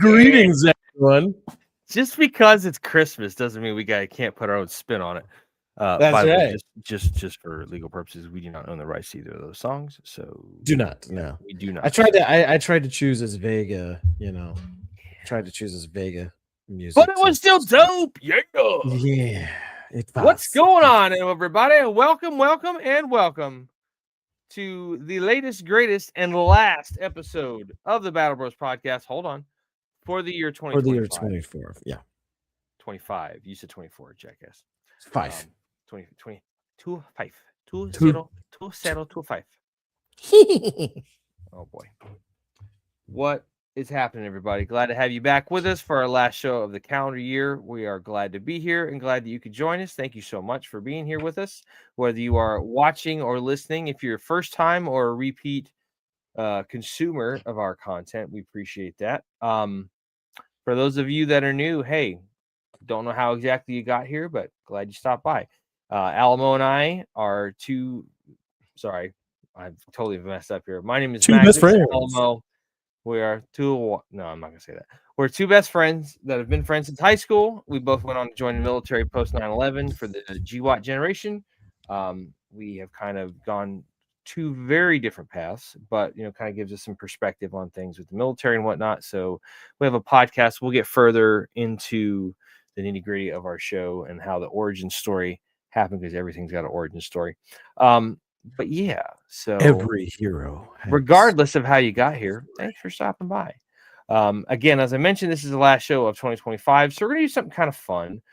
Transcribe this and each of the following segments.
Greetings, everyone. Just because it's Christmas doesn't mean we can't put our own spin on it. That's by the way, right. just for legal purposes, we do not own the rights to either of those songs. So Do not. No, we do not. I tried to choose as Vega. Tried to choose as Vega music, but it was still dope. Yeah. Yeah. What's going on, everybody? Welcome to the latest, greatest, and last episode of the Battle Bros podcast. Hold on. For the year 2025. For the year 24. Yeah. 25. You said 24, jackass. 5. 20, 2, 5. 2, 0, 2, 0, 2, 5. Oh, boy. What is happening, everybody? Glad to have you back with us for our last show of the calendar year. We are glad to be here and glad that you could join us. Thank you so much for being here with us. Whether you are watching or listening, if you're a first time or a repeat consumer of our content, we appreciate that. For those of you that are new, hey, don't know how exactly you got here, but glad you stopped by. Alamo and I are sorry, I've totally messed up here. My name is Two best friends. Alamo. We are no, I'm not gonna say that. We're two best friends that have been friends since high school. We both went on to join the military post 9/11 for the GWAT generation. We have kind of gone two very different paths, but kind of gives us some perspective on things with the military and whatnot. So we have a podcast. We'll get further into the nitty-gritty of our show and how the origin story happened, because everything's got an origin story. But yeah, so every hero, regardless of how you got here, thanks for stopping by. Again, as I mentioned, this is the last show of 2025, so we're gonna do something kind of fun.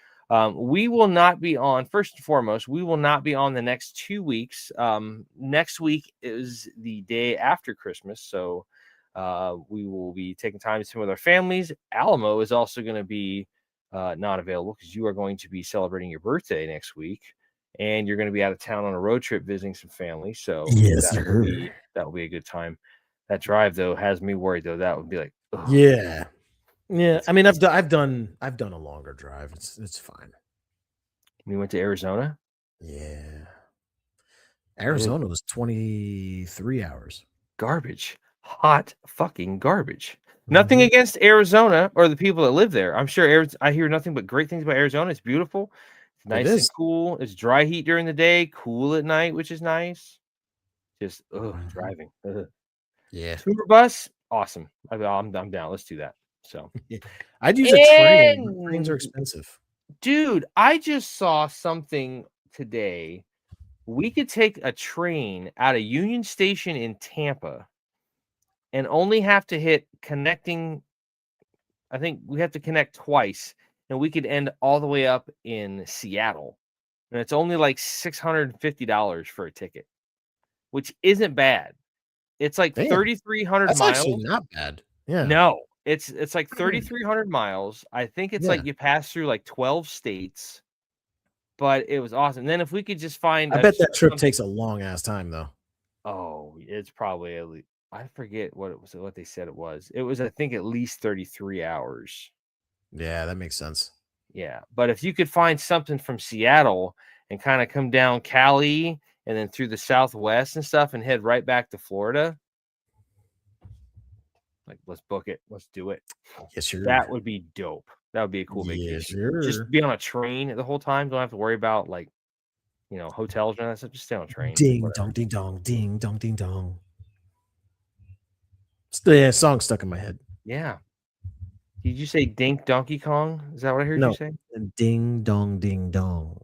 We will not be on, first and foremost, we will not be on the next 2 weeks. Next week is the day after Christmas, so we will be taking time to spend with our families. Alamo is also going to be not available because you are going to be celebrating your birthday next week, and you're going to be out of town on a road trip visiting some family. So yes, that will be a good time. That drive though has me worried though. That would be like, ugh. Yeah. I mean, I've done a longer drive. It's fine. We went to Arizona. Yeah. Arizona was 23 hours. Garbage. Hot fucking garbage. Nothing against Arizona or the people that live there. I'm sure I hear nothing but great things about Arizona. It's beautiful. It's nice and cool. It's dry heat during the day, cool at night, which is nice. Just driving. Yeah. Tour bus, awesome. I'm down. Let's do that. So I'd use a train. Trains are expensive. Dude, I just saw something today. We could take a train out of Union Station in Tampa and only have to hit connecting. I think we have to connect twice, and we could end all the way up in Seattle. And it's only like $650 for a ticket, which isn't bad. It's like 3,300 miles. That's actually not bad. Yeah. No, it's like 3,300 miles. I think it's like you pass through like 12 states. But it was awesome. And then if we could just find, I bet that trip takes a long ass time though. Oh, it's probably at least, I forget what it was, what they said it was. It was, I think, at least 33 hours. Yeah, that makes sense. Yeah, but if you could find something from Seattle and kind of come down Cali and then through the Southwest and stuff and head right back to Florida, like, let's book it. Let's do it. Yes, sir. That would be dope. That would be a cool vacation. Just be on a train the whole time. Don't have to worry about hotels or that stuff. Just stay on a train. Ding dong, ding dong, ding dong, ding dong. Yeah, song stuck in my head. Yeah. Did you say Dink Donkey Kong? Is that what I heard you say? Ding dong, ding dong.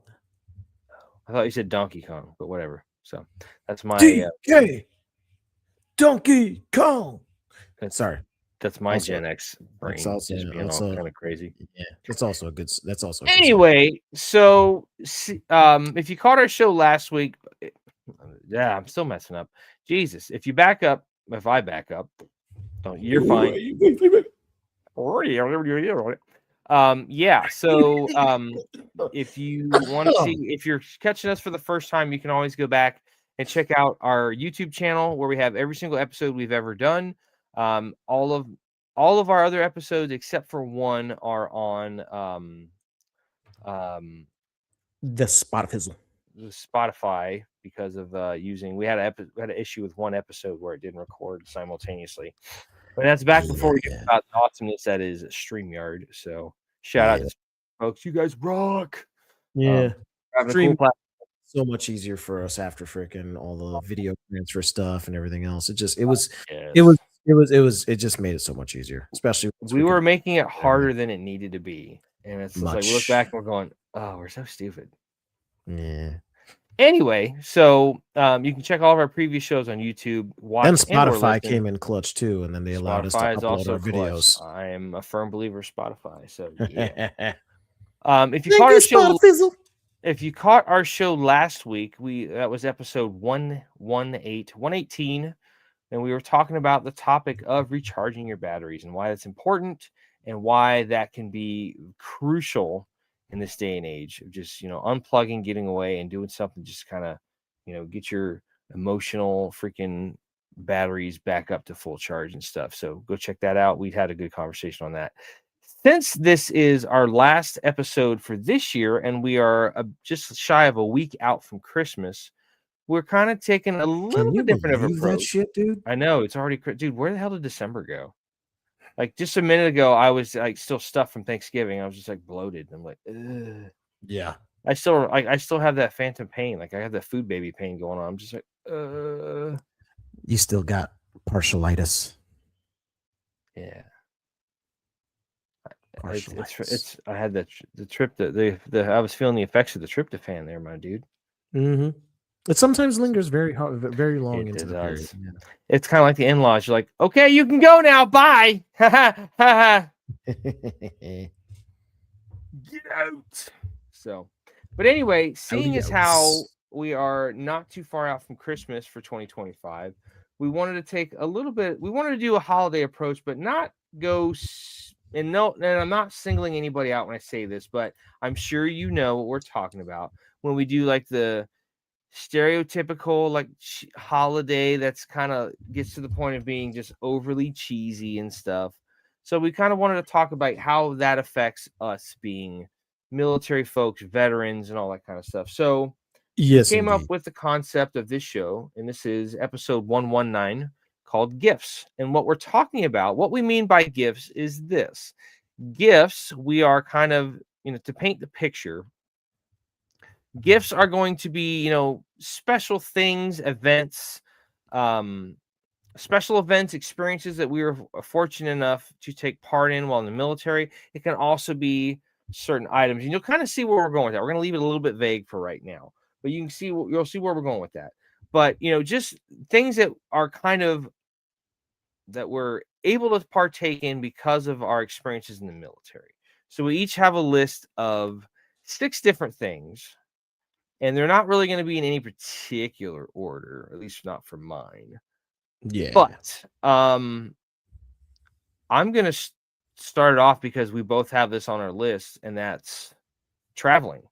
I thought you said Donkey Kong, but whatever. So that's my Donkey Kong. Sorry. That's my Gen X brain. It's also kind of crazy. Yeah, that's also a good. That's also anyway. So, if you caught our show last week, yeah, I'm still messing up. Jesus, if I back up, you're fine. Yeah. So, if you want to see, if you're catching us for the first time, you can always go back and check out our YouTube channel where we have every single episode we've ever done. All of our other episodes except for one are on the Spotify because of using we had an issue with one episode where it didn't record simultaneously. And that's back before we knew Yeah. about the awesomeness that is StreamYard. So shout out Yeah. to folks. You guys rock. Yeah. Having a Stream cool platform. so much easier for us after freaking all the video transfer stuff and everything else. Yes. It just made it so much easier, especially once We we were could making it harder than it needed to be. And it's just like we look much. back and we're going, oh, we're so stupid. Yeah. Anyway, so you can check all of our previous shows on YouTube. Watch And and or Spotify listen. came in clutch too, and then they allowed us to Spotify is upload also our clutch. videos. I am a firm believer of Spotify. So yeah. If you Thank caught you, our show, Spotifizzle. if you caught our show last week, that was episode 118, and we were talking about the topic of recharging your batteries and why that's important and why that can be crucial in this day and age of just unplugging, getting away, and doing something just kind of get your emotional freaking batteries back up to full charge and stuff. So go check that out. We'd had a good conversation on that. Since this is our last episode for this year and we are just shy of a week out from Christmas, we're kind of taking a Can little you bit different of believe that approach. shit, dude? I know it's already, dude. Where the hell did December go? Like just a minute ago, I was like still stuffed from Thanksgiving. I was just like bloated. I'm like, ugh. Yeah. I still have that phantom pain. Like I have that food baby pain going on. I'm just like, You still got partialitis. yeah. Partialitis. I had the I was feeling the effects of the tryptophan there, my dude. Mm-hmm. It sometimes lingers very hard, very long It into the period. does. Yeah. It's kind of like the in-laws. You're like, okay, you can go now. Bye. Get out. So, but anyway, seeing as how we are not too far out from Christmas for 2025, we wanted to take a little bit. We wanted to do a holiday approach, but not go. And I'm not singling anybody out when I say this, but I'm sure you know what we're talking about when we do like the stereotypical like holiday that's kind of gets to the point of being just overly cheesy and stuff. So we kind of wanted to talk about how that affects us being military folks, veterans, and all that kind of stuff. So yes, we came up indeed. with the concept of this show, and this is episode 119 called Gifts. And what we're talking about, what we mean by gifts is this. Gifts, we are kind of, to paint the picture, gifts are going to be, special things, events, special events, experiences that we were fortunate enough to take part in while in the military. It can also be certain items, and you'll kind of see where we're going with that. We're going to leave it a little bit vague for right now, but you'll see where we're going with that. But just things that are kind of that we're able to partake in because of our experiences in the military. So we each have a list of 6 different things. And they're not really going to be in any particular order, at least not for mine. Yeah. But I'm going to start it off because we both have this on our list, and that's traveling.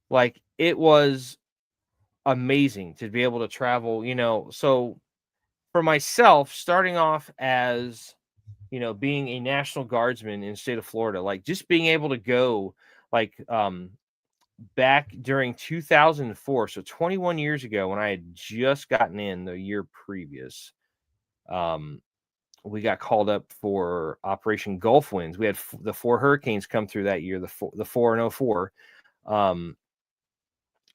Like, it was amazing to be able to travel, So for myself, starting off as, being a National Guardsman in the state of Florida, like just being able to go, like, back during 2004, so 21 years ago, when I had just gotten in the year previous, we got called up for Operation Gulf Winds. We had the 4 hurricanes come through that year, the 4 and 04,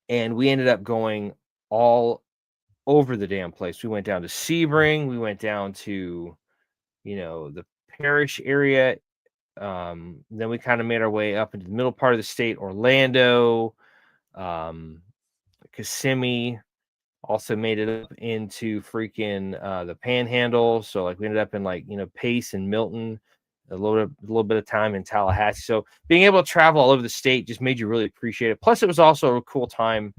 and we ended up going all over the damn place. We went down to Sebring, we went down to the Parish area. Then we kind of made our way up into the middle part of the state, Orlando, Kissimmee, also made it up into freaking the Panhandle. So like we ended up in like Pace and Milton, a little bit of time in Tallahassee. So being able to travel all over the state just made you really appreciate it. Plus, it was also a cool time.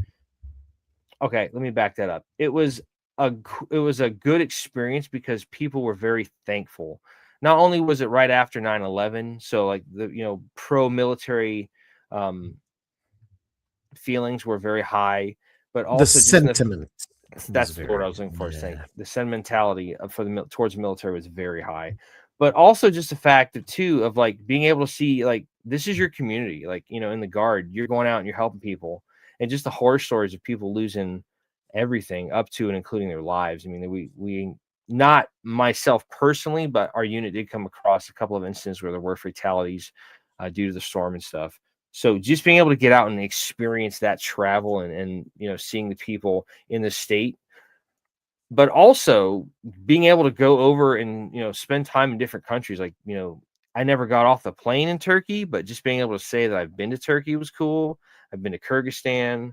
Okay, let me back that up. It was a good experience because people were very thankful. Not only was it right after 9/11, so like the pro-military feelings were very high, but also the sentiment. That's the word I was looking for. Yeah. The sentimentality towards the military was very high, but also just the fact of like being able to see like this is your community, like in the Guard, you're going out and you're helping people, and just the horror stories of people losing everything up to and including their lives. I mean, we not myself personally, but our unit did come across a couple of instances where there were fatalities due to the storm and stuff. So just being able to get out and experience that travel and seeing the people in the state, but also being able to go over and spend time in different countries. Like I never got off the plane in Turkey, but just being able to say that I've been to Turkey was cool. I've been to Kyrgyzstan.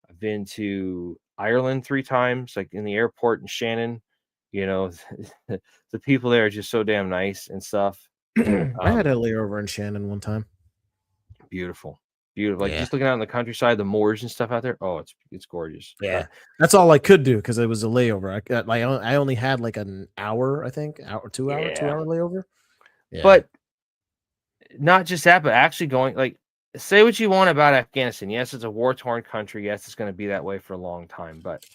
I've been to Ireland 3 times, like in the airport in Shannon. The people there are just so damn nice and stuff. I had a layover in Shannon one time. Beautiful. Like Yeah. just looking out in the countryside, the moors and stuff out there. Oh, it's gorgeous. Yeah, that's all I could do because it was a layover. I only had like an hour, I think, hour, 2 hour, Yeah. 2 hour layover. Yeah. But not just that, but actually going, like, say what you want about Afghanistan. Yes, it's a war-torn country. Yes, it's going to be that way for a long time, but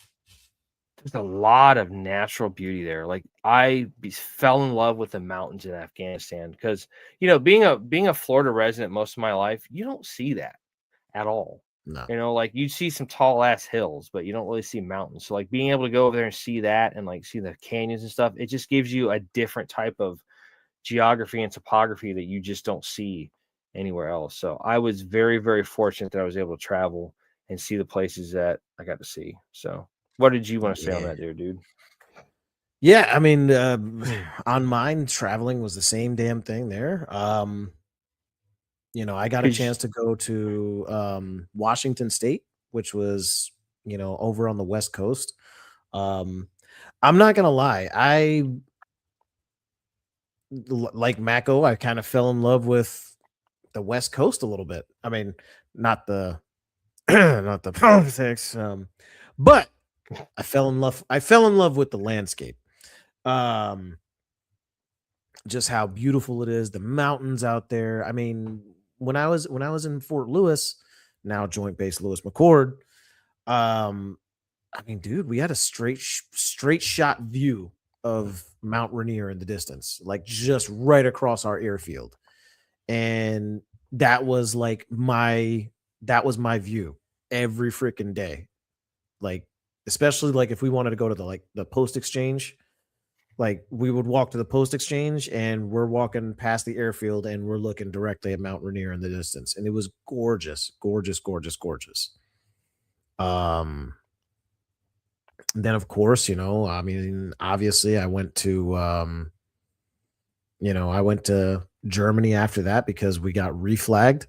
there's a lot of natural beauty there. Like fell in love with the mountains in Afghanistan because being a Florida resident most of my life, you don't see that at all. No. Like you see some tall ass hills, but you don't really see mountains. So like being able to go over there and see that and like see the canyons and stuff, it just gives you a different type of geography and topography that you just don't see anywhere else. So I was very, very fortunate that I was able to travel and see the places that I got to see. So what did you want to say on that there, dude? Yeah, I mean, on mine, traveling was the same damn thing there. I got a chance to go to Washington State, which was, over on the West Coast. I'm not gonna lie, like Mako, I kind of fell in love with the West Coast a little bit. I mean, not the not the politics, but I fell in love with the landscape. Just how beautiful it is, the mountains out there. I mean, when I was in Fort Lewis, now Joint Base Lewis McChord, I mean, dude, we had a straight shot view of Mount Rainier in the distance, like just right across our airfield. And that was my view every freaking day. Like, especially like if we wanted to go to the post exchange, like we would walk to the post exchange and we're walking past the airfield and we're looking directly at Mount Rainier in the distance. And it was gorgeous, gorgeous, gorgeous, gorgeous. Then of course, I mean, obviously I went to Germany after that because we got reflagged.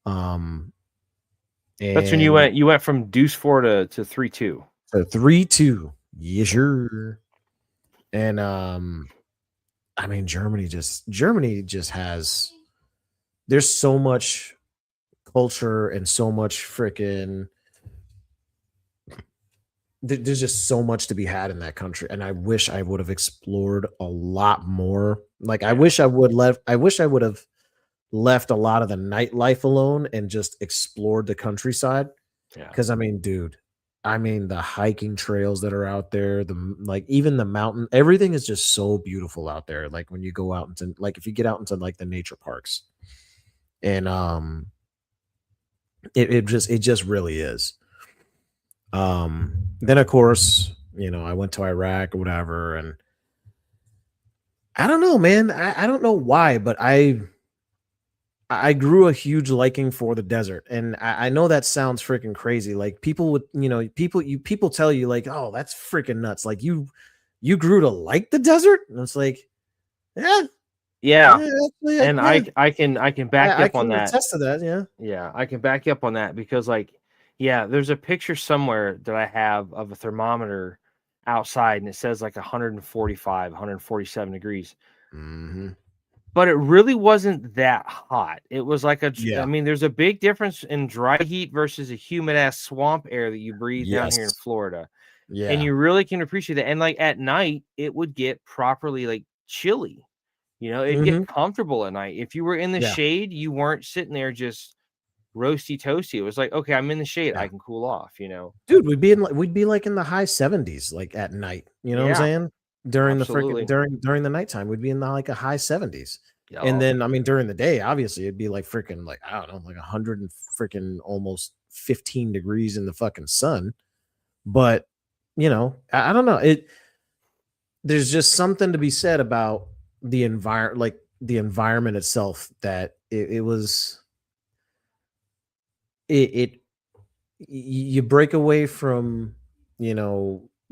That's when you went from Deuce 4 to 3-2. So 3-2. Yes, sure. And I mean, Germany just has, there's so much culture and so much freaking, there's just so much to be had in that country. And I wish I would have explored a lot more. Like I wish I would have left a lot of the nightlife alone and just explored the countryside. Yeah. Because I mean, dude, the hiking trails that are out there, even the mountain, everything is just so beautiful out there. Like when you go out into, like if you get out into like the nature parks, and it just really is. Then of course, I went to Iraq or whatever, and I don't know, man. I don't know why, but I grew a huge liking for the desert. And I know that sounds freaking crazy. Like people would, people tell you like, oh, that's freaking nuts. Like you grew to like the desert. And it's like, yeah. And I can back you up on that. Attest to that. Yeah. Yeah. I can back you up on that because there's a picture somewhere that I have of a thermometer outside and it says like 145, 147 degrees. Mm-hmm. But it really wasn't that hot. It was like Yeah. I mean, there's a big difference in dry heat versus a humid ass swamp air that you breathe down here in Florida. Yeah. And you really can appreciate that. And like at night, it would get properly like chilly. It'd get comfortable at night. If you were in the shade, you weren't sitting there just roasty toasty. It was like, okay, I'm in the shade. I can cool off, Dude, we'd be like in the high 70s, like at night. You know what I'm saying? During absolutely. the freaking during the nighttime, we'd be in like a high 70s. And then I mean during the day, obviously it'd be like freaking like I don't know, like 100 and freaking almost 15 degrees in the fucking sun. But I don't know. there's just something to be said about the environment, like the environment itself, that it was it you break away from,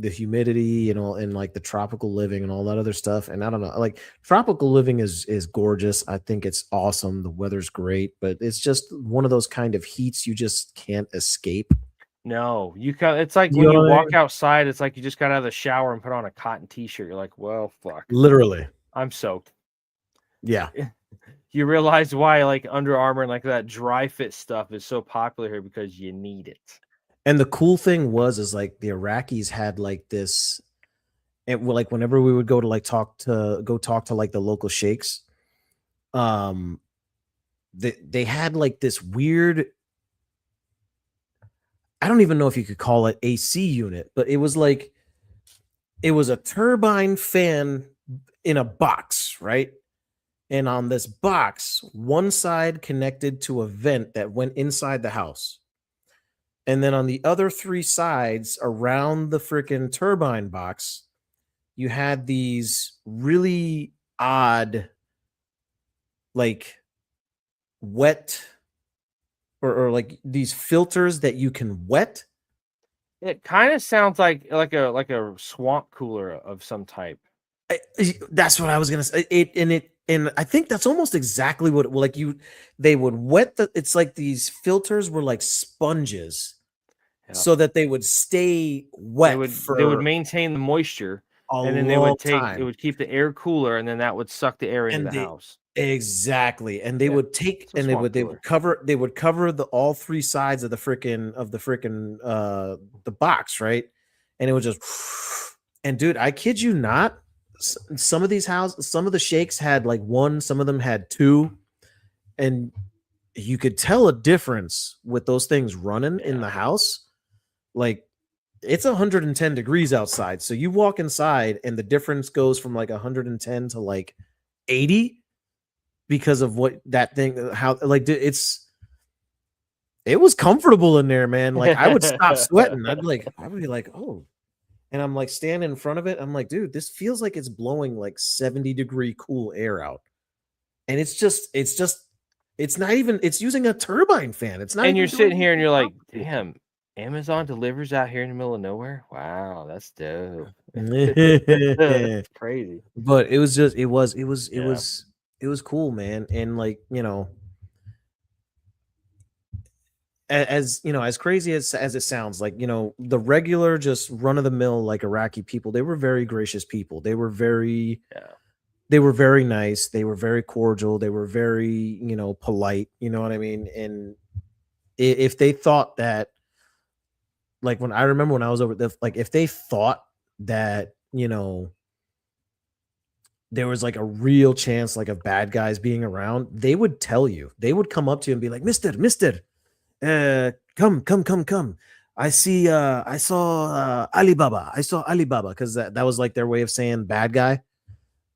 the humidity and all, and like the tropical living and all that other stuff. And I don't know, like tropical living is gorgeous. I think it's awesome. The weather's great, but it's just one of those kind of heats you just can't escape. No, you can it's like You when know you what I walk mean? outside, it's like you just got out of the shower and put on a cotton t-shirt. You're like, well, fuck, Literally. I'm soaked. Yeah. You realize why like Under Armour and like that dry fit stuff is so popular here because you need it. And the cool thing was is like the Iraqis had like this, and like whenever we would go to like talk to like the local sheikhs, um they had like this weird, I don't even know if you could call it AC unit, but it was like it was a turbine fan in a box, right? And on this box, one side connected to a vent that went inside the house. And then on the other three sides around the freaking turbine box, you had these really odd, like wet, or like these filters that you can wet. It kind of sounds like a swamp cooler of some type. That's what I was gonna say. And I think that's almost exactly what, like, they would wet it's like these filters were like sponges, Yeah. so that they would stay They wet would for maintain the moisture, a and then long it time. would keep the air cooler, and then that would suck the air into And the house. exactly, and Yeah, it's a and they swamp would cooler. cover the all three sides of the freaking the box, right? And it would just, and dude, I kid you not, some of these houses, some of the shakes had like one, some of them had two, and you could tell a difference with those things running in Yeah. the house. Like, it's 110 degrees outside, so you walk inside and the difference goes from like 110 to like 80 because of what that thing, how, like, it was comfortable in there, man. Like, I would stop sweating. I would be like, oh, and I'm like standing in front of it. I'm like, dude, this feels like it's blowing like 70-degree cool air out. And it's not even, it's using a turbine fan. It's not And even you're doing sitting here and anything you're like, complicated. "Damn, Amazon delivers out here in the middle of nowhere? Wow, that's dope." It's crazy. But it was just, Yeah. it was cool, man. And like, as as crazy as it sounds, like, the regular just run of the mill like Iraqi people, they were very gracious people. Yeah. They were very nice, they were very cordial, they were very, polite, you know what I mean? And if they thought that, like, when I remember when I was over there, like, if they thought that, there was like a real chance like of bad guys being around, they would tell you. They would come up to you and be like, Mister, come. I saw Alibaba. I saw Alibaba, because that was like their way of saying bad guy.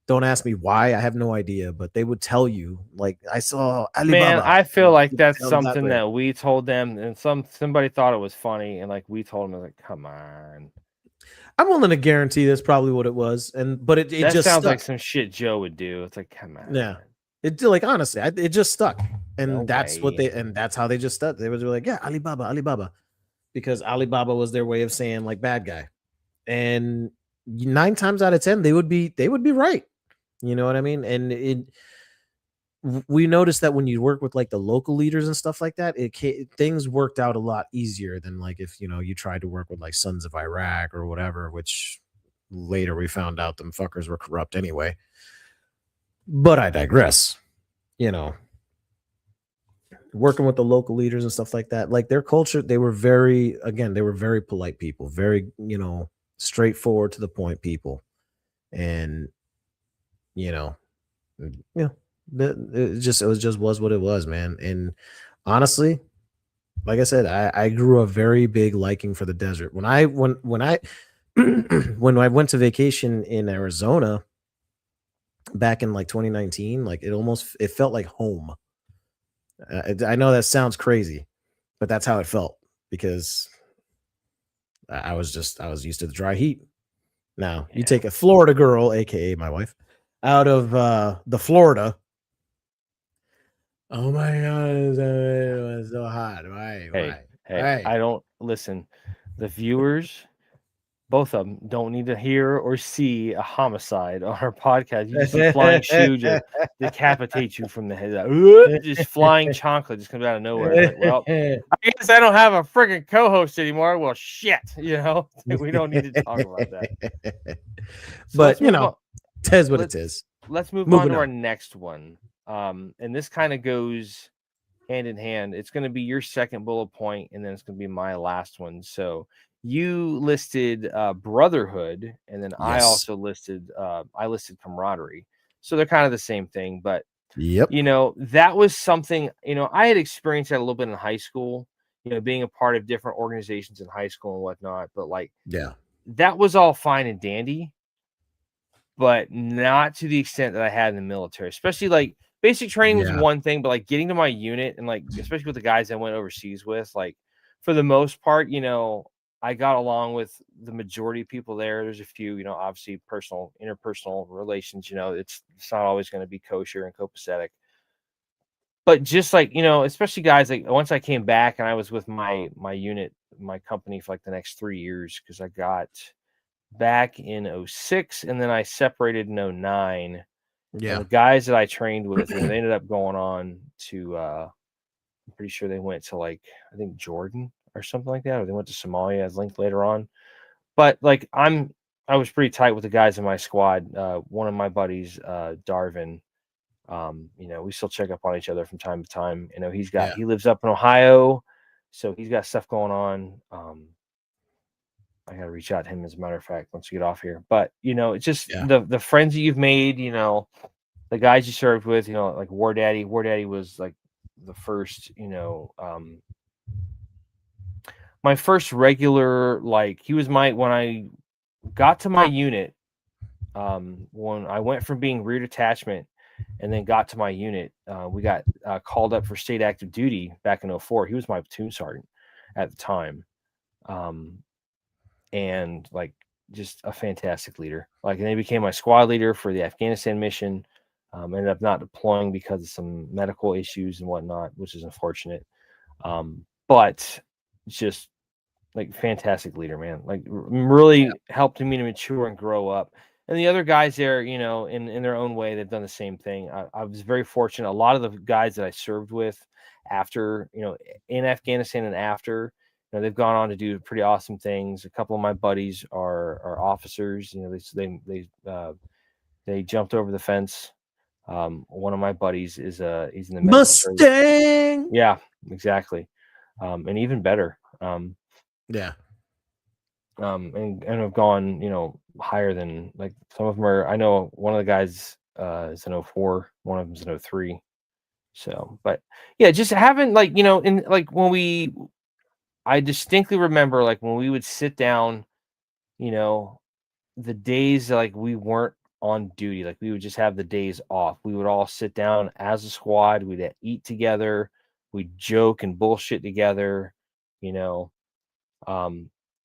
Don't ask me why. I have no idea, but they would tell you, like, I saw Man, Alibaba. I feel And like you that's tell them that something way. that we told them, and somebody thought it was funny, and like we told them, like, "Come on." I'm willing to guarantee that's probably what it was, but it That just sounds stuck. like some shit Joe would do. It's like, "Come Yeah, on. like, honestly, it just stuck, No and way." that's how they just stuck. They were like, yeah, Alibaba, because Alibaba was their way of saying like bad guy, and 9 times out of 10 they would be right. You know what I mean? And we noticed that when you work with like the local leaders and stuff like that, things worked out a lot easier than like if you tried to work with like Sons of Iraq or whatever, which later we found out them fuckers were corrupt anyway. But I digress. You know, working with the local leaders and stuff like that, like their culture, they were very polite people, very, straightforward to the point people. And, you know, yeah, it was just was what it was, man. And honestly, like I said, I grew a very big liking for the desert. When I when I went to vacation in Arizona back in like 2019, like it felt like home. I know that sounds crazy, but that's how it felt, because I was used to the dry heat. Now you Yeah. take a Florida girl, aka my wife, out of the Florida. Oh my god, it was so hot. Hey, I don't listen. The viewers, both of them, don't need to hear or see a homicide on our podcast. You just see flying shoe just decapitate you from the head. Just flying chocolate just comes out of nowhere. It's like, well, I guess I don't have a freaking co-host anymore. Well, shit, we don't need to talk about that. So But let's move on. tis what it is. Let's move on Moving to our on. next one. And this kind of goes hand in hand. It's going to be your second bullet point, and then it's going to be my last one. So you listed brotherhood, and then I Yes. also listed camaraderie. So they're kind of the same thing, but Yep. that was something, I had experienced that a little bit in high school, being a part of different organizations in high school and whatnot. But like, Yeah. that was all fine and dandy, but not to the extent that I had in the military, especially like basic training was Yeah. one thing, but like getting to my unit and like, especially with the guys I went overseas with, like for the most part, I got along with the majority of people there. There's a few, obviously interpersonal relations, it's not always going to be kosher and copacetic. But just like, especially guys, like once I came back and I was with my unit, my company for like the next 3 years, because I got back in 06 and then I separated in 09. And Yeah. the guys that I trained with, they ended up going on to I'm pretty sure they went to like, I think Jordan or something like that, or they went to Somalia as linked later on. But like I was pretty tight with the guys in my squad. One of my buddies, Darvin, we still check up on each other from time to time. He lives up in Ohio, so he's got stuff going on. I gotta reach out to him, as a matter of fact, once we get off here. But it's just the friends that you've made, the guys you served with, like War Daddy. War Daddy was like the first, my first regular, like he was when I got to my unit, when I went from being rear detachment and then got to my unit, we got called up for state active duty back in 04. He was my platoon sergeant at the time. And like just a fantastic leader. Like, and he became my squad leader for the Afghanistan mission. Ended up not deploying because of some medical issues and whatnot, which is unfortunate. But just like fantastic leader, man. Like really helped me to mature and grow up. And the other guys there, in their own way, they've done the same thing. I was very fortunate. A lot of the guys that I served with after, in Afghanistan and after, they've gone on to do pretty awesome things. A couple of my buddies are officers. They jumped over the fence. One of my buddies he's in the Mustang. Yeah, exactly. And even better. Yeah. And have gone, higher than like some of them are. I know one of the guys is an 04, one of them's an 03. So, but yeah, just having like, in like I distinctly remember like when we would sit down, the days like we weren't on duty, like we would just have the days off. We would all sit down as a squad, we'd eat together, we'd joke and bullshit together,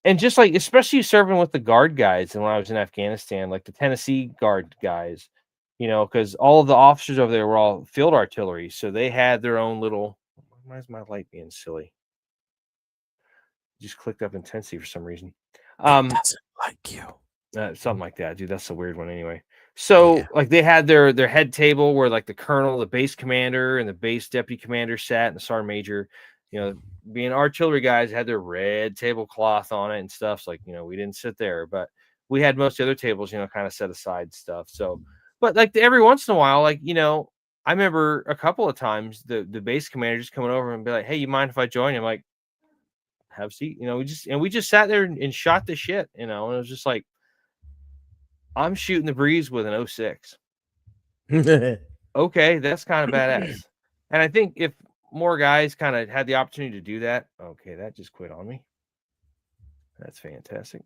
and just like, especially serving with the guard guys. And when I was in Afghanistan, like the Tennessee guard guys, because all of the officers over there were all field artillery. So they had their own little, why is my light being silly? Just clicked up intensity for some reason. It doesn't like you. Something like that, dude. That's a weird one anyway. So like they had their head table where like the colonel, the base commander, and the base deputy commander sat, and the sergeant major, being artillery guys, had their red tablecloth on it and stuff. So like, we didn't sit there, but we had most of the other tables, kind of set aside stuff. So, but like every once in a while, like, I remember a couple of times the base commander just coming over and be like, "Hey, you mind if I join you?" I'm like, "Have a seat." We just sat there and shot the shit, and it was just like, I'm shooting the breeze with an 06. Okay, that's kind of badass. And I think if more guys kind of had the opportunity to do that, okay, that just quit on me. That's fantastic.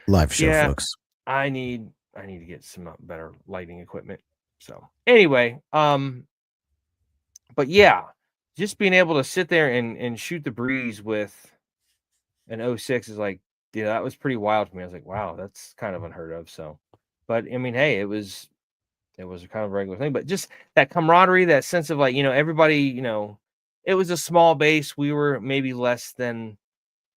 Live show, folks. I need to get some better lighting equipment. So anyway, but yeah, just being able to sit there and shoot the breeze with an 06 is like, yeah, that was pretty wild to me. I was like, wow, that's kind of unheard of. So, but I mean, hey, it was a kind of regular thing, but just that camaraderie, that sense of like, everybody, it was a small base. We were maybe less than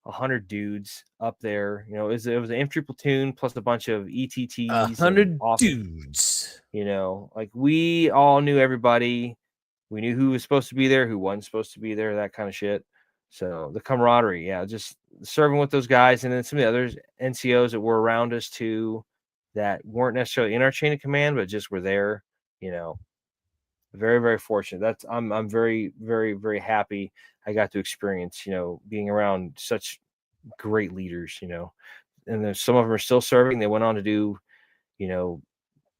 100 dudes up there. It was an infantry platoon plus a bunch of ETTs and 100 off, dudes. like we all knew everybody. We knew who was supposed to be there, who wasn't supposed to be there, that kind of shit. So the camaraderie, yeah, just serving with those guys, and then some of the other NCOs that were around us too, that weren't necessarily in our chain of command, but just were there. Very, very fortunate. I'm very, very, very happy I got to experience, being around such great leaders. And then some of them are still serving. They went on to do,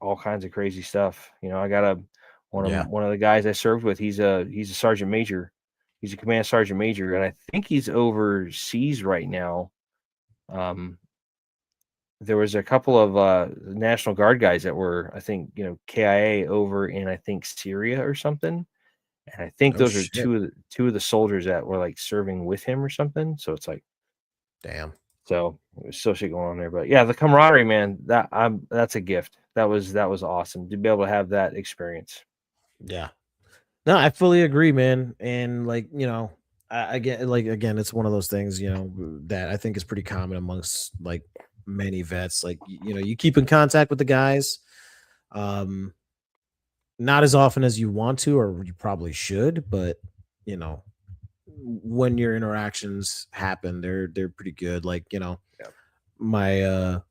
all kinds of crazy stuff. I got one of the guys I served with. He's a sergeant major. He's a command sergeant major, and I think he's overseas right now. There was a couple of National Guard guys that were, I think, KIA over in, I think, Syria or something. And I think those are two of the soldiers that were like serving with him or something. So it's like, damn. So there's still shit going on there. But yeah, the camaraderie, man, that's a gift. That was awesome to be able to have that experience. Yeah. No, I fully agree, man. And like, again, it's one of those things, that I think is pretty common amongst like many vets. Like, you keep in contact with the guys, not as often as you want to, or you probably should, but when your interactions happen, they're pretty good. Like, my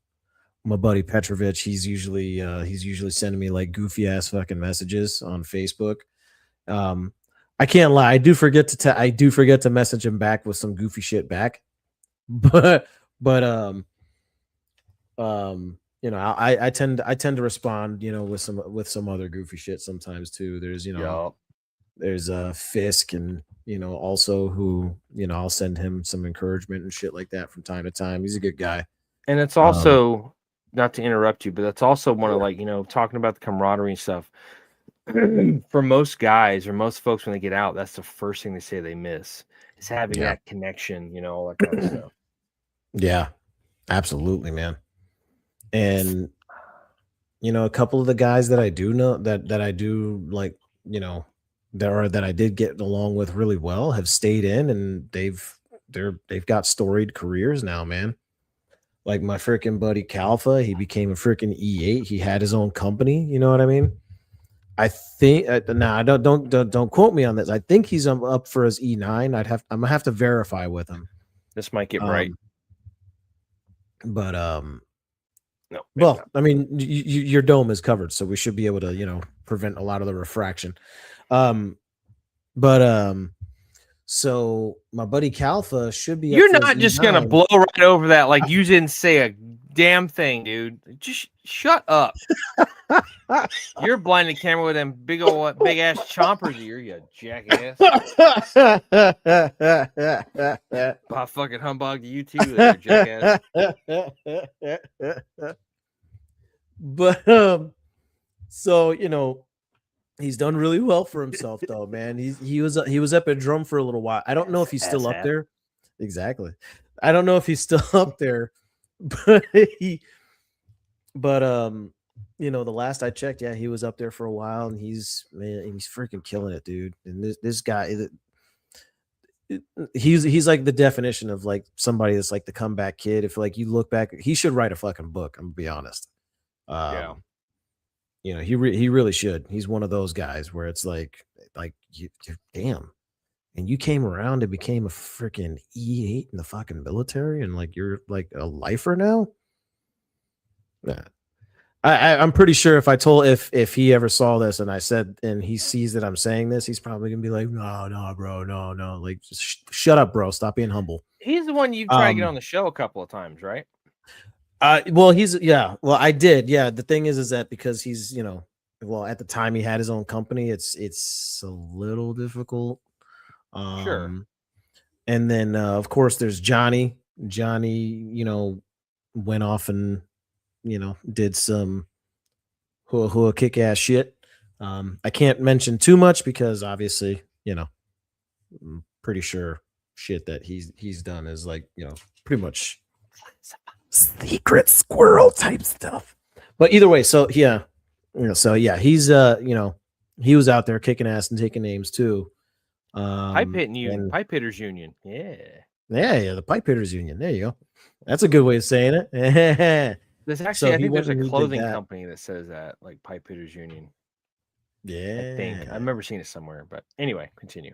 my buddy Petrovich, he's usually sending me like goofy ass fucking messages on Facebook. I can't lie, I do forget to message him back with some goofy shit back. But I tend to respond, with some other goofy shit sometimes too. There's there's Fisk, and also who, I'll send him some encouragement and shit like that from time to time. He's a good guy. And it's also, not to interrupt you, but that's also one of like, talking about the camaraderie and stuff. For most guys or most folks, when they get out, that's the first thing they say they miss, is having that connection, all that kind of stuff. Yeah, absolutely, man. And a couple of the guys that I do know, that I do like, that I did get along with really well, have stayed in, and they've got storied careers now, man. Like my freaking buddy Kalfa, he became a freaking E8. He had his own company. You know what I mean? I think now don't quote me on this. I think he's up for his E9. I'm gonna have to verify with him. This might get right. But no. Well, I mean, your dome is covered, so we should be able to prevent a lot of the refraction. So my buddy Kalfa should be. You're not just gonna blow right over that like you didn't say a damn thing, dude. Just shut up. You're blinding the camera with them big ass chompers of yours, you jackass. I fucking humbug you too, there, jackass. But so he's done really well for himself, though, man. He was up at Drum for a little while. I don't know if he's still up there. Exactly. I don't know if he's still up there, but the last I checked, yeah, he was up there for a while, and he's freaking killing it, dude. And this guy, he's like the definition of like somebody that's like the comeback kid. If like you look back, he should write a fucking book. I'm gonna be honest. He really should. He's one of those guys where it's like you damn, and you came around and became a freaking E8 in the fucking military, and like you're like a lifer now. Yeah. I'm pretty sure if he ever saw this and I said, and he sees that I'm saying this, he's probably gonna be like, no, bro, no, like just shut up, bro, stop being humble. He's the one you tried to get on the show a couple of times, right? Well, I did. Yeah. The thing is that because he's, at the time he had his own company, it's a little difficult. Sure. And then, of course, there's Johnny. Johnny, went off and, did some hua kick ass shit. I can't mention too much because obviously, I'm pretty sure shit that he's done is like, pretty much secret squirrel type stuff. But either way, so yeah, he's he was out there kicking ass and taking names too. Pipe Hitters Union. Yeah, the Pipe Hitters Union. There you go. That's a good way of saying it. There's actually, So I he think there's went a and he did clothing that. company that says that, like Pipe Hitters Union. Yeah, I think I remember seeing it somewhere, but anyway, continue.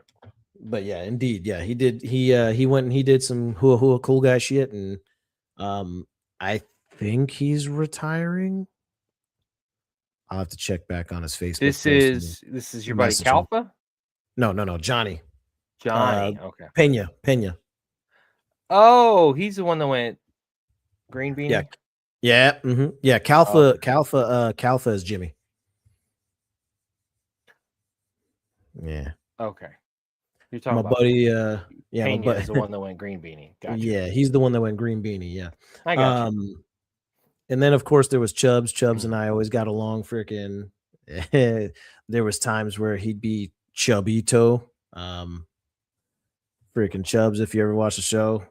But yeah, indeed, yeah, he did. He went and he did some hua cool guy shit, and I think he's retiring. I'll have to check back on his Facebook. This is your buddy Kalfa? No, Johnny. Johnny. Okay. Pena. Oh, he's the one that went green beanie. Yeah. Yeah. Kalfa is Jimmy. Yeah. Okay. You're talking my about buddy. Pena my buddy is the one that went green beanie. Gotcha. Yeah, he's the one that went green beanie. Yeah. I got you. And then of course there was Chubbs. Chubbs and I always got along. Freaking. There was times where he'd be Chubbito. Freaking Chubbs, if you ever watch the show.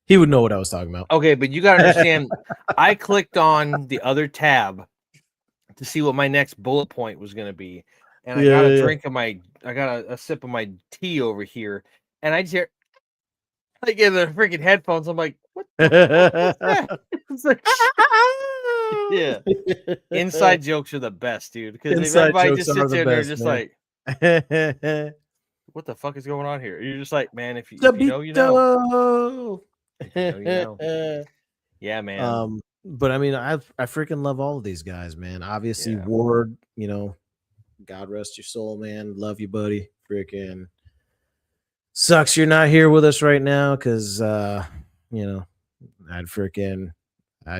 He would know what I was talking about. Okay, but you gotta understand, I clicked on the other tab to see what my next bullet point was gonna be. And I got a drink of I got a sip of my tea over here, and I just hear like in the freaking headphones. I'm like, what the fuck is that? It's like, yeah. Inside jokes are the best, dude. Because everybody just sits there and they're just like, what the fuck is going on here? You're just like, man, if you know, you know. You know. Yeah, man. But I mean, I freaking love all of these guys, man. Obviously, Ward, God rest your soul, man. Love you, buddy. Freaking sucks you're not here with us right now, because I'd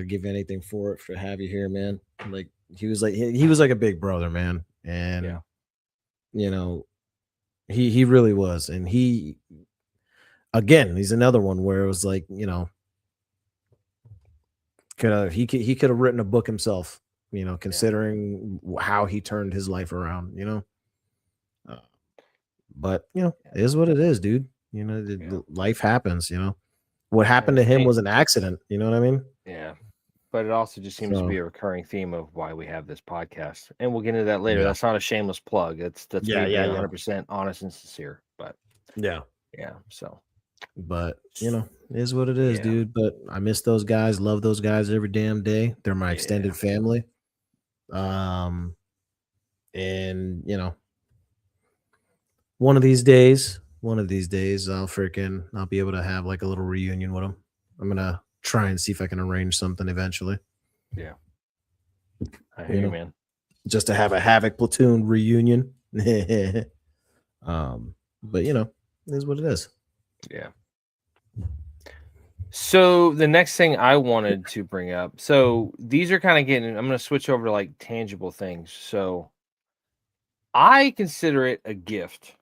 give anything for it to have you here, man. Like he was like a big brother, man. And he really was. And he's another one where it was like, he could have written a book himself, considering how he turned his life around, but it is what it is, dude. Life happens. What happened to him was an accident. You know what I mean? Yeah. But it also just seems to be a recurring theme of why we have this podcast, and we'll get into that later. That's not a shameless plug. That's 100% honest and sincere. But yeah. So, but it is what it is, dude. But I miss those guys. Love those guys every damn day. They're my extended family. And one of these days, I'll be able to have like a little reunion with them. I'm gonna try and see if I can arrange something eventually. Yeah, I hear you, man. Just to have a Havoc Platoon reunion. But it is what it is. Yeah. So the next thing I wanted to bring up, so these are kind of I'm going to switch over to like tangible things. So I consider it a gift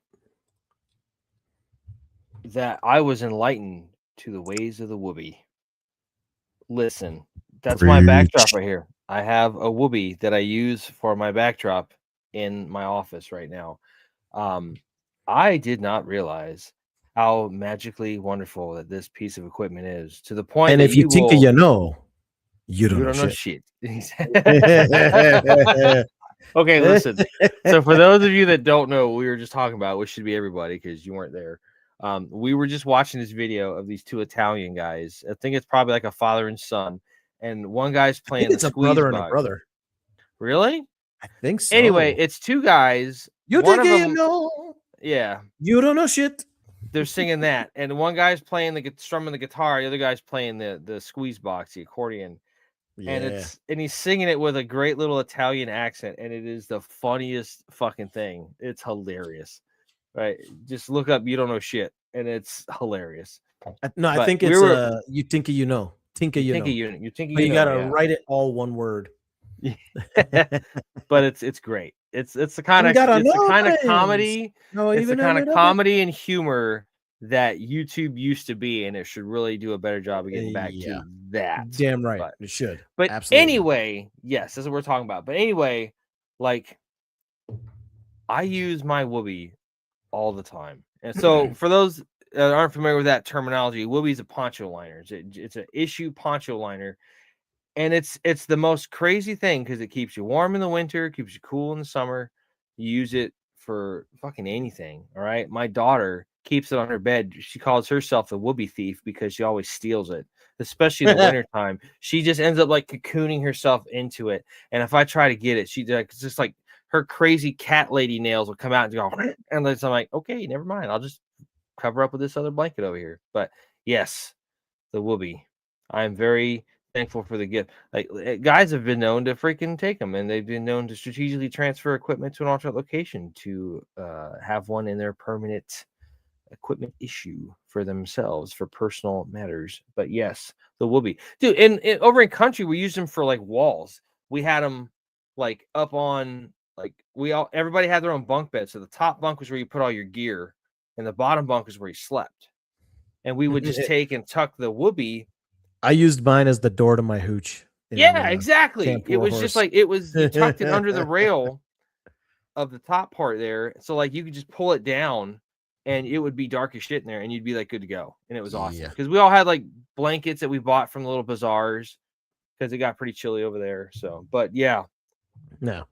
that I was enlightened to the ways of the Whoopee. Listen, that's my backdrop right here. I have a Whoopee that I use for my backdrop in my office right now. I did not realize how magically wonderful that this piece of equipment is, to the point. And if you tinker, you don't know shit. Okay, listen. So for those of you that don't know what we were just talking about, which should be everybody because you weren't there, we were just watching this video of these two Italian guys. I think it's probably like a father and son, and one guy's playing it's a brother and a brother. Really? I think so. Anyway, it's two guys. You think you know? Yeah. You don't know shit. They're singing that, and one guy's strumming the guitar, the other guy's playing the squeeze box, the accordion. Yeah. And he's singing it with a great little Italian accent, and it is the funniest fucking thing. It's hilarious. Right? Just look up "You Don't Know Shit," and it's hilarious. I think it's you think you know. Tinker, you know. You think you know. You gotta write it all one word. But it's great. It's the kind of comedy. It's the kind of comedy and humor that YouTube used to be, and it should really do a better job of getting back to that. Damn right, it should. But absolutely. Anyway, yes, that's what we're talking about. But anyway, like I use my Whoopee all the time. And so, for those that aren't familiar with that terminology, Whoopee is a poncho liner. It's an issue poncho liner, and it's the most crazy thing because it keeps you warm in the winter, keeps you cool in the summer. You use it for fucking anything. All right. My daughter keeps it on her bed. She calls herself the Whoopee thief because she always steals it, especially in the wintertime. She just ends up like cocooning herself into it. And if I try to get it, she like it's just like her crazy cat lady nails will come out and go, and then I'm like, okay, never mind. I'll just cover up with this other blanket over here. But yes, the Whoopee. I'm very thankful for the gift. Like guys have been known to freaking take them, and they've been known to strategically transfer equipment to an alternate location to have one in their permanent equipment issue for themselves for personal matters. But yes, the Whoopee, dude. And over in country, we used them for like walls. We had them like up on like everybody had their own bunk bed. So the top bunk was where you put all your gear, and the bottom bunk was where you slept. And we would just take and tuck the Whoopee. I used mine as the door to my hooch. Yeah, exactly. Camp It was just Warhorse. like you tucked it under the rail of the top part there. So like you could just pull it down and it would be dark as shit in there and you'd be like good to go. And it was awesome. Yeah. Because we all had like blankets that we bought from the little bazaars because it got pretty chilly over there. So, but yeah. No.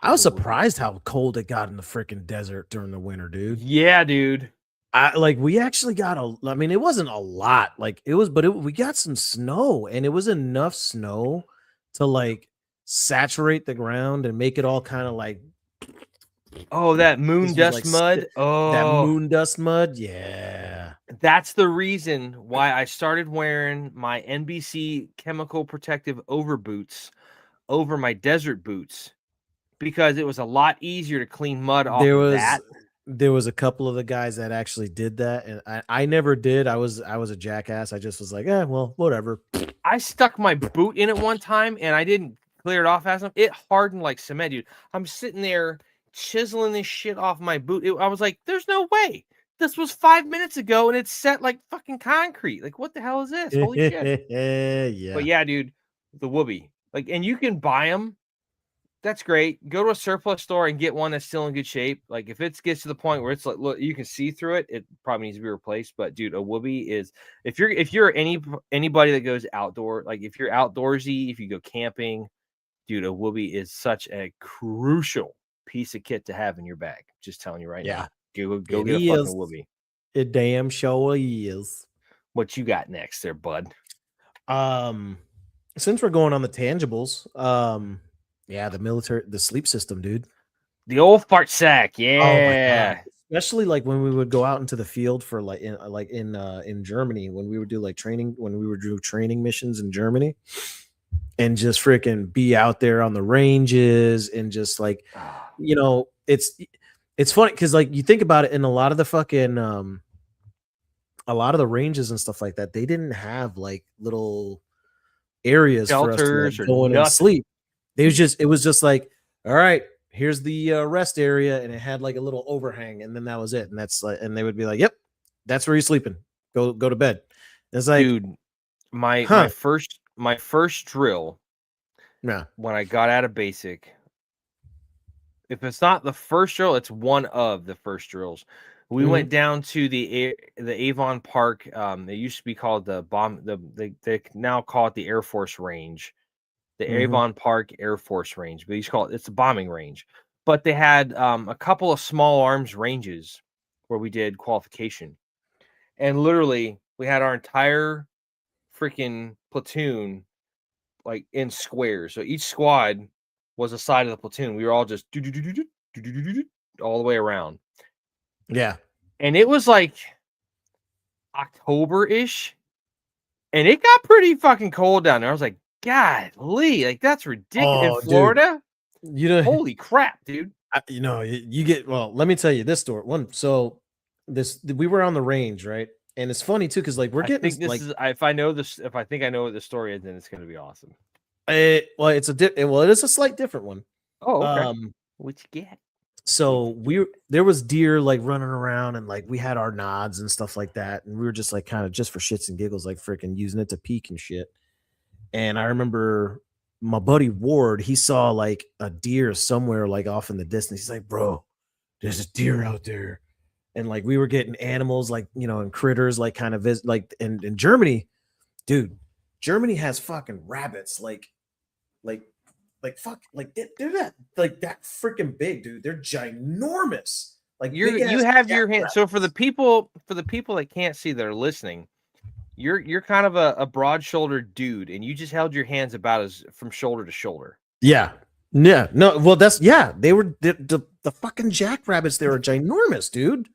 I was surprised how cold it got in the freaking desert during the winter, dude. Yeah, dude. We actually got I mean, it wasn't a lot, like it was, but we got some snow, and it was enough snow to like saturate the ground and make it all kind of like, oh, that moon dust mud. Oh, that moon dust mud. Yeah, that's the reason why I started wearing my NBC chemical protective overboots over my desert boots because it was a lot easier to clean mud off of that. There was a couple of the guys that actually did that, and I never did. I was a jackass. I just was like, well, whatever. I stuck my boot in it one time, and I didn't clear it off fast enough. It hardened like cement, dude. I'm sitting there chiseling this shit off my boot. I was like, there's no way. This was 5 minutes ago, and it's set like fucking concrete. Like, what the hell is this? Holy shit. Yeah. But yeah, dude, the Whoopee. Like, and you can buy them. That's great. Go to a surplus store and get one that's still in good shape. Like if it gets to the point where it's like, look, you can see through it, it probably needs to be replaced. But dude, a Whoopee is if you're anybody that goes outdoor, like if you're outdoorsy, if you go camping, dude, a Whoopee is such a crucial piece of kit to have in your bag. Just telling you right now. Go get a fucking Whoopee. It damn sure is. What you got next there, bud? Since we're going on the tangibles, yeah, the sleep system, dude. The old fart sack, yeah. Oh, especially like when we would go out into the field for in Germany when we would do like training, when we would do training missions in Germany, and just freaking be out there on the ranges and just like, it's funny because like you think about it, in a lot of the fucking a lot of the ranges and stuff like that, they didn't have like little areas shelters for us to like, go in and sleep. It was just like, all right, here's the rest area, and it had like a little overhang, and then that was it. And that's like, and they would be like, yep, that's where you're sleeping. Go to bed. And it's like, dude, my first drill, when I got out of basic, if it's not the first drill, it's one of the first drills. We went down to the Avon Park. It used to be called they now call it the Air Force Range. The Avon Park Air Force Range, but it's a bombing range. But they had a couple of small arms ranges where we did qualification. And literally, we had our entire freaking platoon like in squares. So each squad was a side of the platoon. We were all just all the way around. Yeah. And it was like October-ish. And it got pretty fucking cold down there. I was like, golly, like that's ridiculous. In Florida, dude. Holy crap, dude. You get, well, let me tell you this story. We were on the range, right? And it's funny too, because like we're getting if I know what the story is, then it's gonna be awesome. It is a slight different one. Oh, okay. What you get? So there was deer like running around, and like we had our nods and stuff like that, and we were just like kind of just for shits and giggles, like freaking using it to peek and shit. And I remember my buddy Ward, he saw like a deer somewhere like off in the distance. He's like, bro, there's a deer out there. And like we were getting animals like, and critters like kind of like in Germany, dude, Germany has fucking rabbits like fuck like they're that freaking big, dude. They're ginormous. Like You have your hand. So for the people that can't see that are listening, you're kind of a broad-shouldered dude, and you just held your hands about as from shoulder to shoulder. Yeah. No, well, they were the fucking jackrabbits. They were ginormous, dude.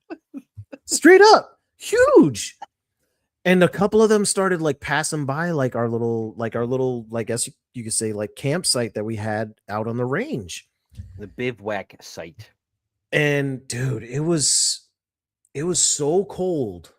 Straight up huge. And a couple of them started like passing by like our little, I guess you could say like campsite that we had out on the range. The bivouac site. And dude, it was so cold.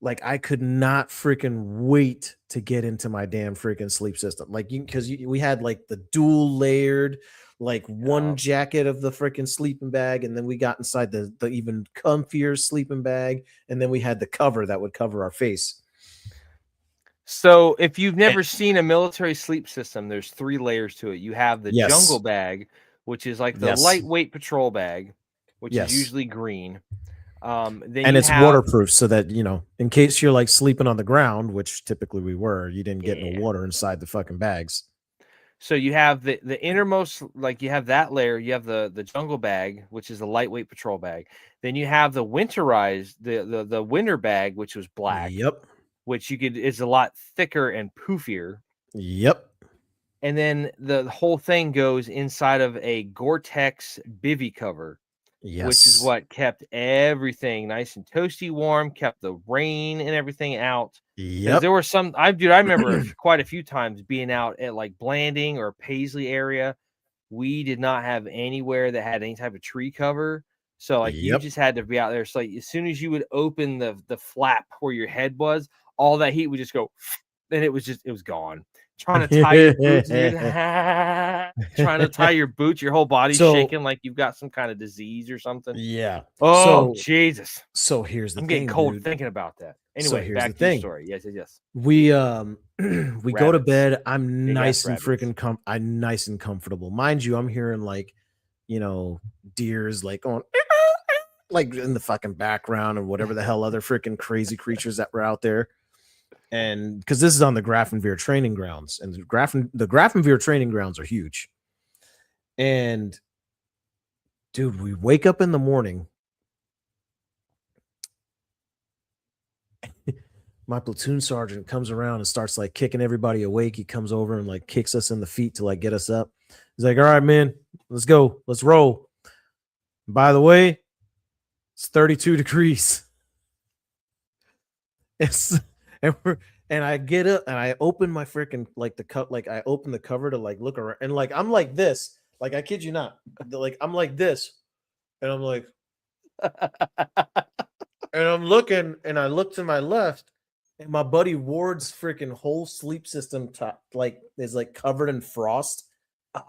Like I could not freaking wait to get into my damn freaking sleep system. Like because we had like the dual layered, like one jacket of the freaking sleeping bag, and then we got inside the even comfier sleeping bag, and then we had the cover that would cover our face. So if you've never seen a military sleep system, there's 3 layers to it. You have the jungle bag, which is like the lightweight patrol bag, which is usually green. Then it's waterproof, so that in case you're like sleeping on the ground, which typically we were, you didn't get no water inside the fucking bags. So you have the innermost, like you have that layer. You have the jungle bag, which is the lightweight patrol bag. Then you have the winterized, the winter bag, which was black. Yep. Which is a lot thicker and poofier. Yep. And then the whole thing goes inside of a Gore-Tex bivy cover. Yes. Which is what kept everything nice and toasty warm, kept the rain and everything out. Yep. There were some, I remember quite a few times being out at like Blanding or Paisley area. We did not have anywhere that had any type of tree cover. So like you just had to be out there. So like, as soon as you would open the flap where your head was, all that heat would just go, and it was gone. Trying to tie your boots, trying to tie your boots, your whole body's shaking like you've got some kind of disease or something. Yeah. Oh, Jesus. So here's the thing. I'm getting cold thinking about that. Anyway, back to the story. Yes. We we go to bed. I'm nice and freaking I'm nice and comfortable. Mind you, I'm hearing like, deers like going like in the fucking background and whatever the hell other freaking crazy creatures that were out there. And because this is on the Grafenwehr training grounds, and the Grafenwehr training grounds are huge. And dude, we wake up in the morning. My platoon sergeant comes around and starts like kicking everybody awake. He comes over and like kicks us in the feet to like get us up. He's like, "All right, man, let's go. Let's roll." By the way, it's 32 degrees. And I get up and I open my freaking like the cup, like I open the cover to like look around, and like I'm like this, like I kid you not, like I'm like this, and I'm like, and I'm looking, and I look to my left, and my buddy Ward's freaking whole sleep system like is like covered in frost,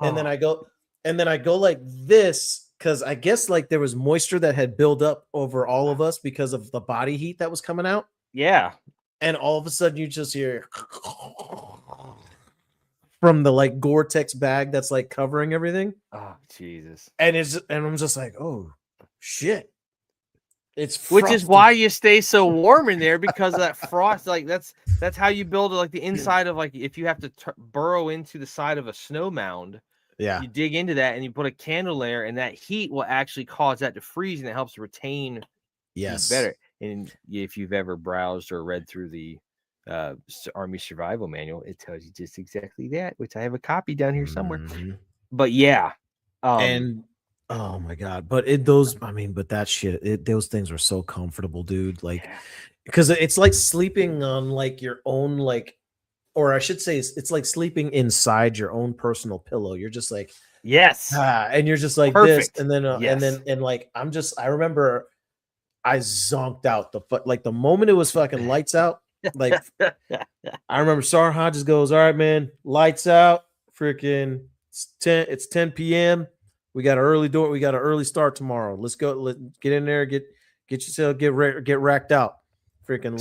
and then I go like this because I guess like there was moisture that had built up over all of us because of the body heat that was coming out. Yeah. And all of a sudden you just hear from the like Gore-Tex bag that's like covering everything. Oh, Jesus. And I'm just like, oh shit. It's frosty. Which is why you stay so warm in there, because of that frost. Like that's how you build it. Like the inside of like, if you have to burrow into the side of a snow mound, you dig into that and you put a candle there, and that heat will actually cause that to freeze, and it helps retain better. And if you've ever browsed or read through the Army Survival Manual, it tells you just exactly that, which I have a copy down here somewhere. Mm-hmm. But yeah. And oh my God. But those things were so comfortable, dude. Like, because it's like sleeping on like your own, like, or I should say it's like sleeping inside your own personal pillow. You're just like, yes. And you're just like perfect. This. And then, and like, I remember I zonked out the moment it was fucking lights out. Like, I remember Sergeant Hodges goes, "All right, man, lights out. Freaking it's 10 p.m. We got an early door. We got an early start tomorrow. Let's go. Let's get in there. Get yourself get racked out. Freaking."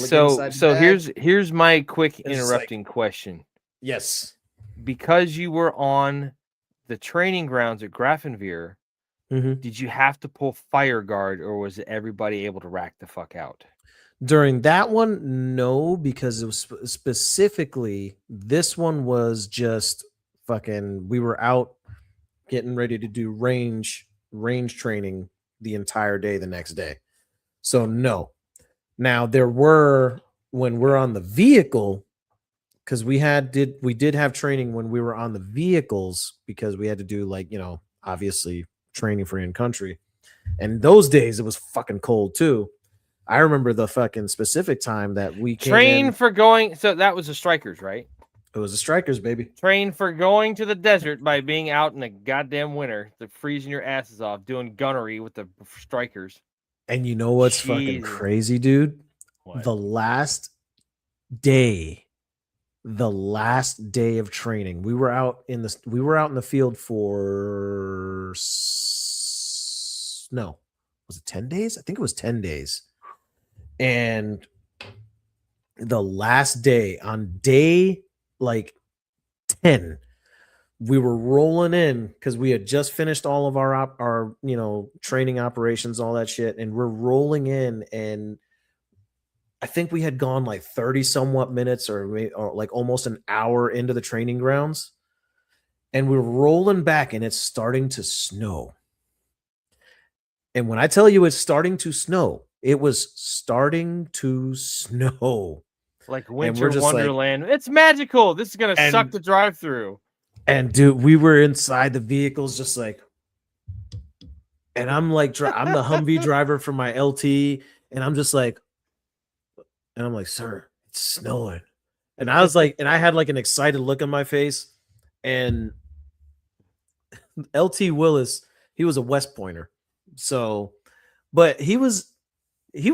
So here's my quick interrupting question. Yes, because you were on the training grounds at Grafenwehr, Did you have to pull fire guard, or was everybody able to rack the fuck out? During that one, no, because it was specifically this one was just fucking. We were out getting ready to do range training the entire day the next day. So no. Now there were when we're on the vehicle, because we did have training when we were on the vehicles because we had to do like, obviously training for in country. And those days it was fucking cold too. I remember the fucking specific time that we train for going. So that was the strikers, right? It was the strikers, baby. Train for going to the desert by being out in the goddamn winter, the freezing your asses off, doing gunnery with the strikers. And you know what's fucking crazy, dude? What? The last day of training, we were out in the field for no, was it 10 days? I think it was 10 days. And the last day, on day like 10, we were rolling in because we had just finished all of our training operations, all that shit, and we're rolling in, and I think we had gone like 30 somewhat minutes or like almost an hour into the training grounds, and we're rolling back, and it's starting to snow. And when I tell you it's starting to snow, it was starting to snow. Like Winter Wonderland. It's magical. This is going to suck the drive through. And dude, we were inside the vehicles just like, and I'm like, I'm the Humvee driver for my LT. And I'm just like, sir, it's snowing. And I was like, and I had like an excited look on my face. And LT Willis, he was a West Pointer. So, but he was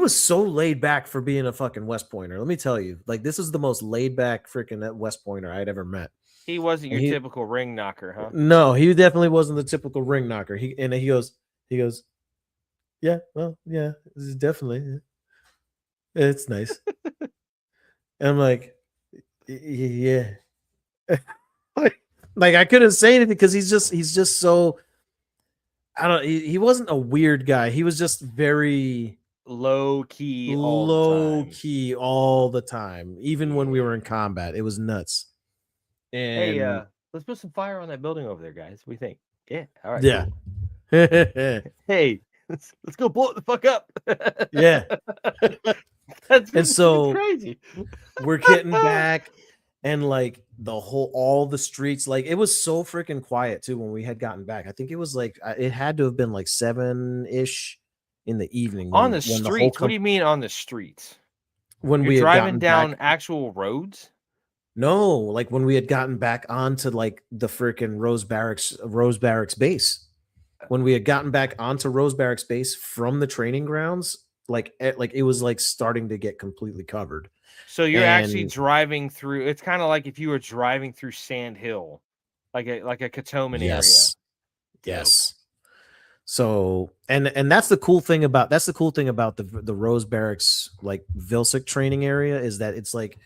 so laid back for being a fucking West Pointer. Let me tell you, like, this is the most laid back freaking West Pointer I'd ever met. He wasn't your typical ring knocker, huh? No, he definitely wasn't the typical ring knocker. He goes, yeah, well, yeah, this is definitely, it's nice. And I'm like, yeah. like I couldn't say anything because he's just so, he wasn't a weird guy. He was just very low key all the time. Even when we were in combat, it was nuts. And hey, let's put some fire on that building over there, guys. What do you think? Yeah. All right. Yeah. Cool. Hey, let's go blow it the fuck up. Yeah. That's so crazy. We're getting back, and like all the streets, like it was so freaking quiet too when we had gotten back. I think it was like it had to have been like 7-ish in the evening. On the streets? What do you mean on the streets? When we driving down actual roads? No, like when we had gotten back onto like the freaking Rose Barracks base. When we had gotten back onto Rose Barracks base from the training grounds, like it was like starting to get completely covered. So you're actually driving through. It's kind of like if you were driving through Sand Hill, like a Katoman area. Yes. So and that's the cool thing about the Rose Barracks like Vilsic training area is that it's like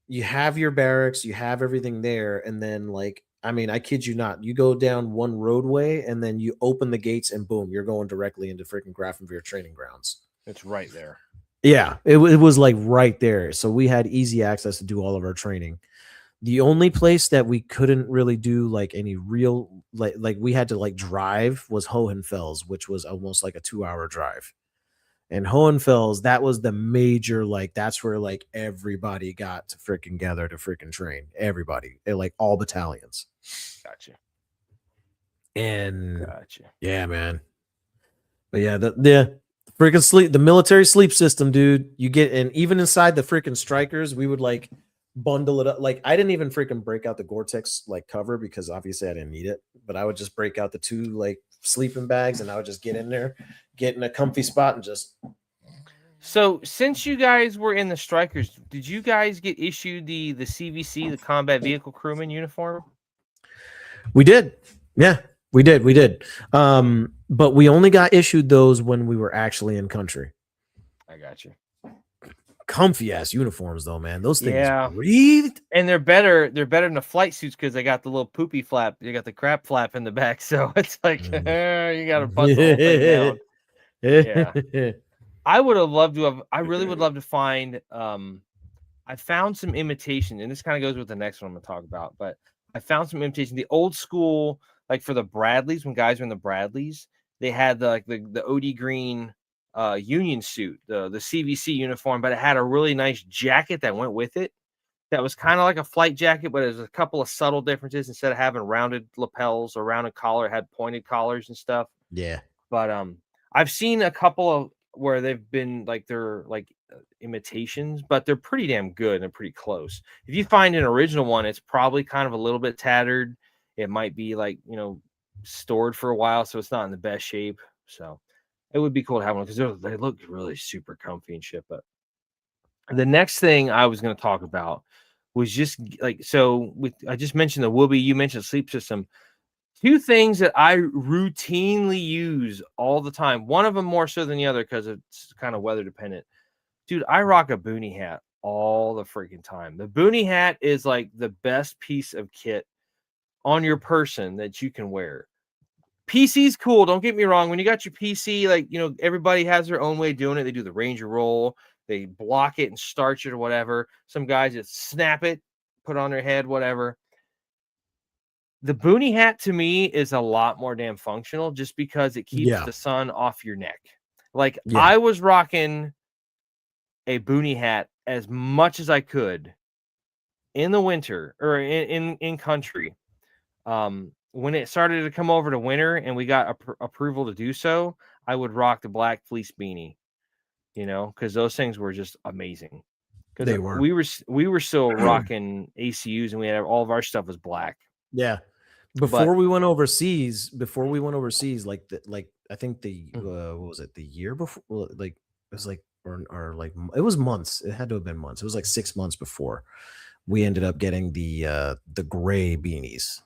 you have your barracks, you have everything there, and then like, I mean, I kid you not, you go down one roadway and then you open the gates and boom, you're going directly into freaking Grafenveer training grounds. It's right there. Yeah, it was like right there. So we had easy access to do all of our training. The only place that we couldn't really do like any real like we had to like drive was Hohenfels, which was almost like a 2-hour drive. And Hohenfels, that was the major, like, that's where, like, everybody got to freaking gather to freaking train. Everybody. Like, all battalions. Gotcha. And, yeah, man. But, yeah, the freaking the military sleep system, dude. You get, and even inside the freaking strikers, we would, like, bundle it up. Like, I didn't even freaking break out the Gore-Tex, like, cover because, obviously, I didn't need it. But I would just break out the 2, like, sleeping bags, and I would just get in there, get in a comfy spot, and just. So since you guys were in the strikers, did you guys get issued the CVC, the combat vehicle crewman uniform? We did. Yeah, we did. But we only got issued those when we were actually in country. I got you. comfy ass uniforms though, man. Those things Yeah. breathed. And they're better than the flight suits because they got the little poopy flap. You got the crap flap in the back, so it's like you got to bust the whole thing down. Yeah. I would have loved to have. I really would love to find. I found some imitation, and this kind of goes with the next one I'm going to talk about. But I found some imitation. The old school, like for the Bradleys, when guys were in the Bradleys, they had the OD green union suit, the CVC uniform, but it had a really nice jacket that went with it. That was kind of like a flight jacket, but there's a couple of subtle differences. Instead of having rounded lapels or rounded collar, it had pointed collars and stuff. Yeah. But I've seen a couple of where they've been like they're like imitations, but they're pretty damn good and they're pretty close. If you find an original one, it's probably kind of a little bit tattered. It might be like, stored for a while, so it's not in the best shape. So it would be cool to have one because they look really super comfy and shit. But the next thing I was going to talk about was just like, I just mentioned the Whoopee, you mentioned sleep system. Two things that I routinely use all the time. One of them more so than the other because it's kind of weather dependent. Dude, I rock a Boonie hat all the freaking time. The Boonie hat is like the best piece of kit on your person that you can wear. PC's cool. Don't get me wrong. When you got your PC, like, everybody has their own way of doing it. They do the Ranger roll. They block it and starch it or whatever. Some guys just snap it, put it on their head, whatever. The Boonie hat to me is a lot more damn functional just because it keeps the sun off your neck. Like I was rocking a Boonie hat as much as I could in the winter or in country. When it started to come over to winter and we got approval to do so, I would rock the black fleece beanie, because those things were just amazing. They were. We were still rocking ACUs and we had all of our stuff was black. Yeah. Before we went overseas, like I think what was it? The year before, like it was like or like it was months. It had to have been months. It was like 6 months before we ended up getting the gray beanies,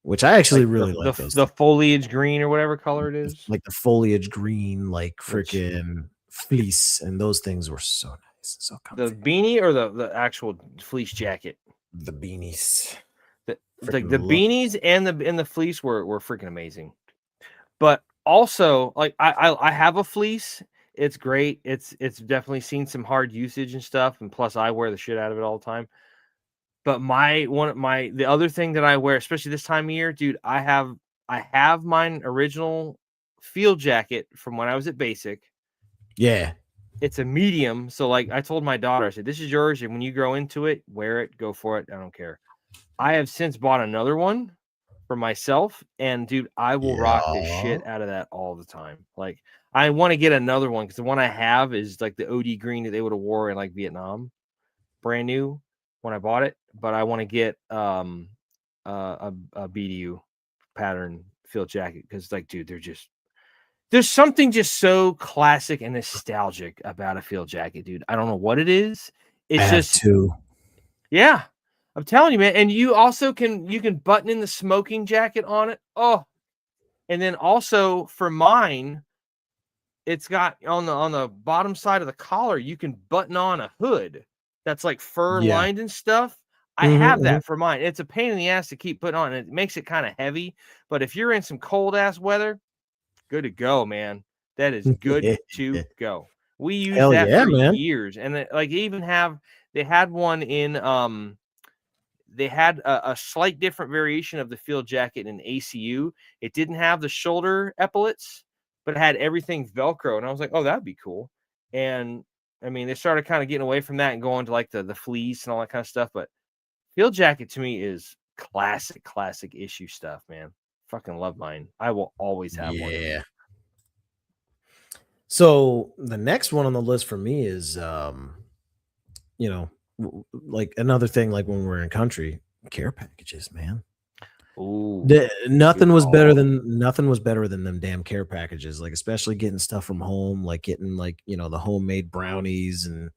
which I actually really like. The foliage green or whatever color it is, like the foliage green, like freaking fleece, and those things were so nice, so comfy. The beanie or the actual fleece jacket? The beanies. The beanies and the fleece were freaking amazing. But also, like I have a fleece. It's great. It's definitely seen some hard usage and stuff, and plus I wear the shit out of it all the time. But the other thing that I wear, especially this time of year, dude, I have mine original field jacket from when I was at basic. Yeah. It's a medium. So like I told my daughter, I said, this is yours. And when you grow into it, wear it, go for it. I don't care. I have since bought another one for myself. And dude, I will rock the shit out of that all the time. Like I want to get another one because the one I have is like the OD green that they would have wore in like Vietnam. Brand new when I bought it. But I want to get a BDU pattern field jacket because like, dude, there's something just so classic and nostalgic about a field jacket, dude. I don't know what it is. It's just yeah. I'm telling you, man. And you also can button in the smoking jacket on it. Oh, and then also for mine, it's got on the bottom side of the collar, you can button on a hood that's like fur lined and stuff. I have that for mine. It's a pain in the ass to keep putting on. It makes it kind of heavy, but if you're in some cold ass weather, good to go, man. That is good to go. We used that for years, and they had one in they had a slight different variation of the field jacket in ACU. It didn't have the shoulder epaulets, but it had everything Velcro, and I was like, oh, that'd be cool. And I mean, they started kind of getting away from that and going to like the fleece and all that kind of stuff. But field jacket to me is classic issue stuff, man. Fucking love mine. I will always have one. Yeah. So the next one on the list for me is, like another thing, like when we're in country, care packages, man. Ooh, nothing was better than them damn care packages. Like especially getting stuff from home, like getting like the homemade brownies and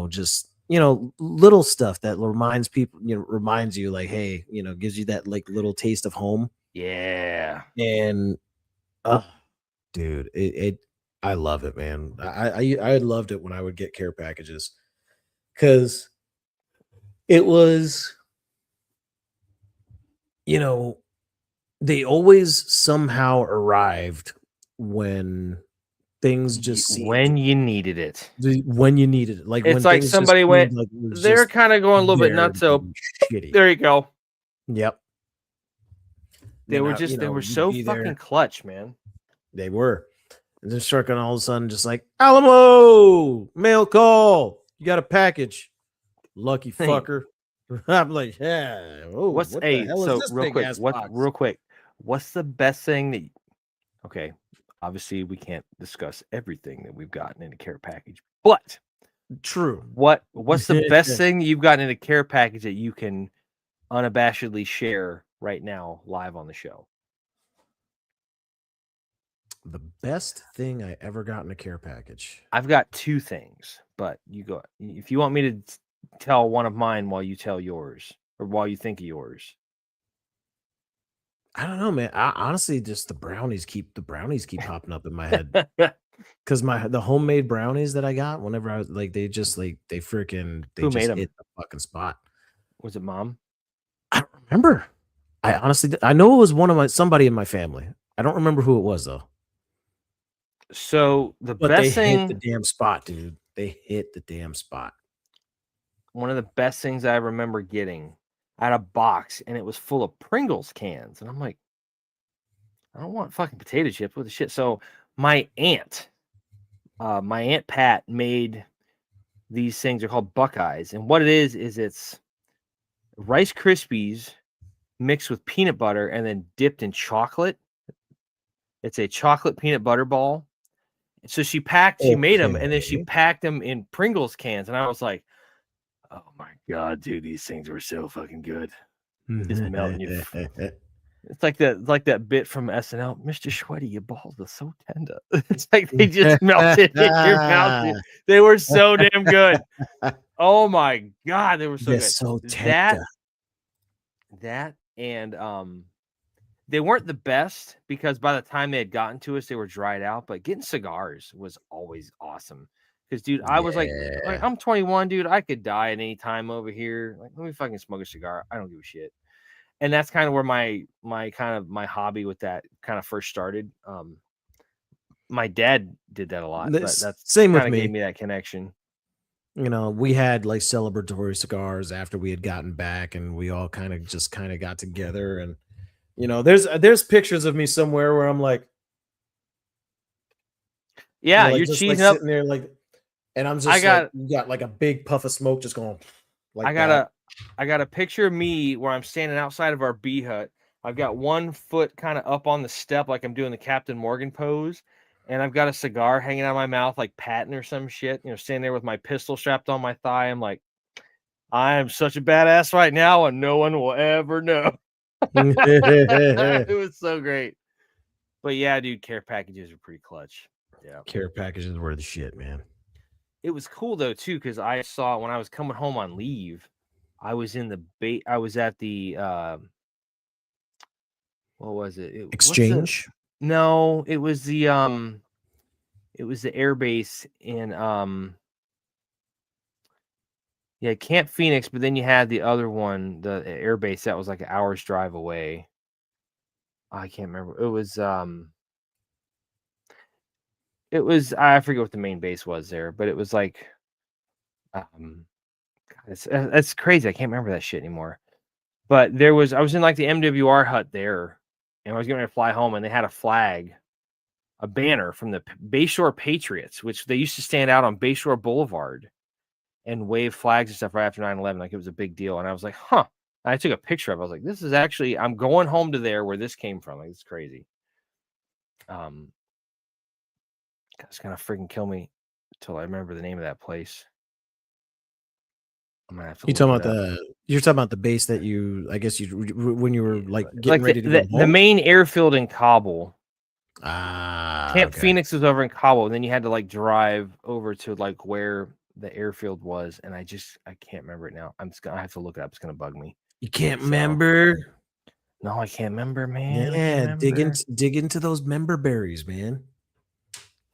just little stuff that reminds people, reminds you like, hey, gives you that like little taste of home. Yeah. And dude, I love it, man. I loved it when I would get care packages because it was, you know, they always somehow arrived when things just seemed When you needed it. when you needed it. Like It's when like things just somebody went, seemed like it was they're just kind of going a little bit there nuts. to So be shitty. there you go. Yep. They And were I, just, they were you'd so be fucking there. clutch, man. They were. And then Sharkin all of a sudden just like, Alamo, mail call. You got a package. Lucky Hey. fucker. I'm like, yeah. Oh, What's what the hell is this real big quick? ass box? Real quick? What's the best thing that? Okay, obviously we can't discuss everything that we've gotten in a care package, but True. what's the best thing that you've gotten in a care package that you can unabashedly share right now live on the show? The best thing I ever got in a care package. I've got two things, but you go if you want me to tell one of mine while you tell yours or while you think of yours. I don't know, man. I honestly just the brownies keep popping up in my head. Because the homemade brownies that I got whenever I was like, they just like they freaking they Who just made 'em? hit the fucking spot. Was it mom? I don't remember. I honestly I know it was somebody in my family. I don't remember who it was though. So the But they best hit the thing, damn spot, dude. They hit the damn spot. one of the best things I remember getting out of box, and it was full of Pringles cans. And I'm like, I don't want fucking potato chips with the shit. So my aunt Pat made these things. They're called Buckeyes. And what it is it's Rice Krispies mixed with peanut butter and then dipped in chocolate. It's a chocolate peanut butter ball. So she made them, and then she Okay. packed them in Pringles cans. And I was like, oh my God, dude, these things were so fucking good. Just melting you. It's like that bit from SNL, Mr. Sweaty, your balls are so tender. It's like they just melted in your mouth. Dude. They were so damn good. Oh my God, they were so They're good. so tender. That and they weren't the best because by the time they had gotten to us, they were dried out. But getting cigars was always awesome. Because, dude, I was like, I'm 21, dude. I could die at any time over here. Like, let me fucking smoke a cigar. I don't give a shit. And that's kind of where my hobby with that kind of first started. My dad did that a lot. But that's same with kind of me. gave me that connection. You know, we had like celebratory cigars after we had gotten back, and we all kind of got together. And you know, there's pictures of me somewhere where I'm like, yeah, like, you're just cheesing like up. sitting there, like, and I'm just you got like a big puff of smoke just going like I got a picture of me where I'm standing outside of our bee hut. I've got 1 foot kind of up on the step, like I'm doing the Captain Morgan pose, and I've got a cigar hanging out of my mouth, like Patton or some shit. You know, standing there with my pistol strapped on my thigh. I'm like, I am such a badass right now, and no one will ever know. It was so great. But yeah, dude, care packages are pretty clutch. Yeah, care packages were the shit, man. It was cool though too, because I saw when I was coming home on leave, I was in the I was at the what was it? Exchange? No, it was the air base in Camp Phoenix, but then you had the other one, the air base that was like an hour's drive away. I can't remember. It was I forget what the main base was there, but it was like it's crazy. I can't remember that shit anymore. But I was in like the MWR hut there, and I was going to fly home, and they had a flag, a banner from the Bayshore Patriots, which they used to stand out on Bayshore Boulevard and wave flags and stuff right after 9/11. Like it was a big deal. And I was like, huh. And I took a picture of it. I was like, this is actually, I'm going home to there where this came from. Like, it's crazy. It's going to freaking kill me until I remember the name of that place. I'm gonna have to you're talking about the base that I guess when you were like getting ready to go home? The main airfield in Kabul. Camp Phoenix was over in Kabul, and then you had to like drive over to like where the airfield was, and I can't remember it now. I have to look it up. It's gonna bug me. You can't remember? No, I can't remember, man. Yeah, dig into those member berries, man.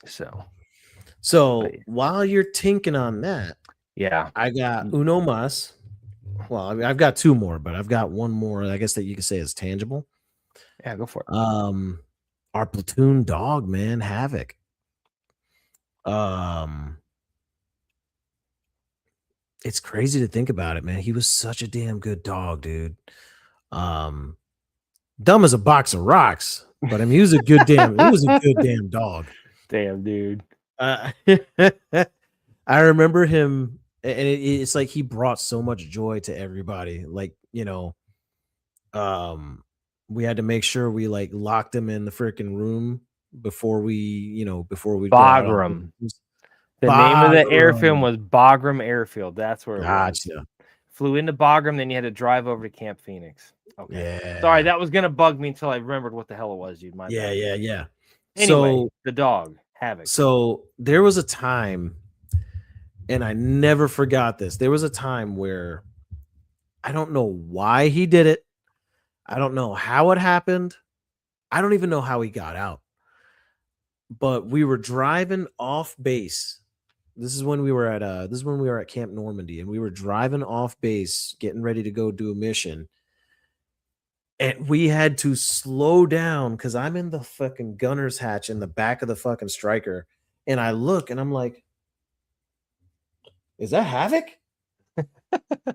So But- while you're tinking on that, yeah. I got uno más. Well, I mean, I've got two more, but I've got one more. I guess that you could say is tangible. Yeah, go for it. Our platoon dog, man, Havoc. It's crazy to think about it, man. He was such a damn good dog, dude. Dumb as a box of rocks, but I mean, he was a good damn dog. Damn, dude. I remember him, and it's like he brought so much joy to everybody. Like, we had to make sure we like locked him in the freaking room before we go out on Bagram. The name of the airfield was Bagram Airfield. That's where it was. Flew into Bagram, then you had to drive over to Camp Phoenix. Okay. Yeah. Sorry, that was gonna bug me until I remembered what the hell it was, dude. My bad. Yeah. Anyway, So the dog, Havoc. So there was a time, and I never forgot this. There was a time where I don't know why he did it. I don't know how it happened. I don't even know how he got out. But we were driving off base. This is when we were at Camp Normandy, and we were driving off base, getting ready to go do a mission. And we had to slow down because I'm in the fucking gunner's hatch in the back of the fucking Striker. And I look and I'm like, is that Havoc?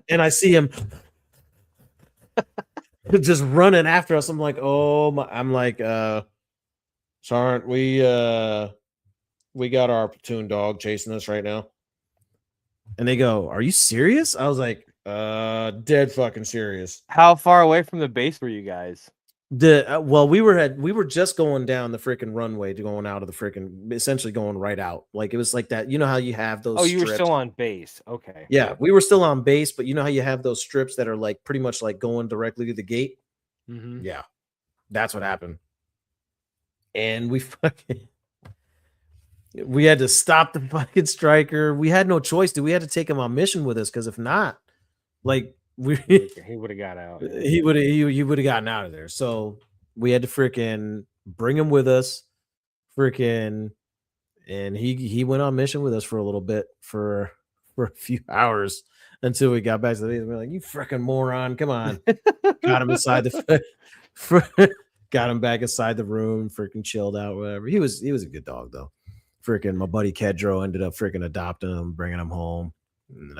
And I see him just running after us. I'm like, oh my, I'm like, Sergeant, we got our platoon dog chasing us right now. And they go, are you serious? I was like, dead fucking serious. How far away from the base were you guys? Well, we were just going down the freaking runway to going out of the freaking, essentially going right out. Like it was like that. You know how you have those. Oh, you were still on base. Okay. Yeah, we were still on base, but you know how you have those strips that are like pretty much like going directly to the gate. Mm-hmm. Yeah, that's what happened. And we had to stop the fucking Striker. We had no choice, dude. We had to take him on mission with us because if not, like he would have got out. He would have gotten out of there. So we had to freaking bring him with us, and he went on mission with us for a little bit for a few hours until we got back to the base. We're like, you freaking moron, come on. Got him inside got him back inside the room, freaking chilled out, whatever. He was a good dog though. Freaking my buddy Kedro ended up freaking adopting him, bringing him home. And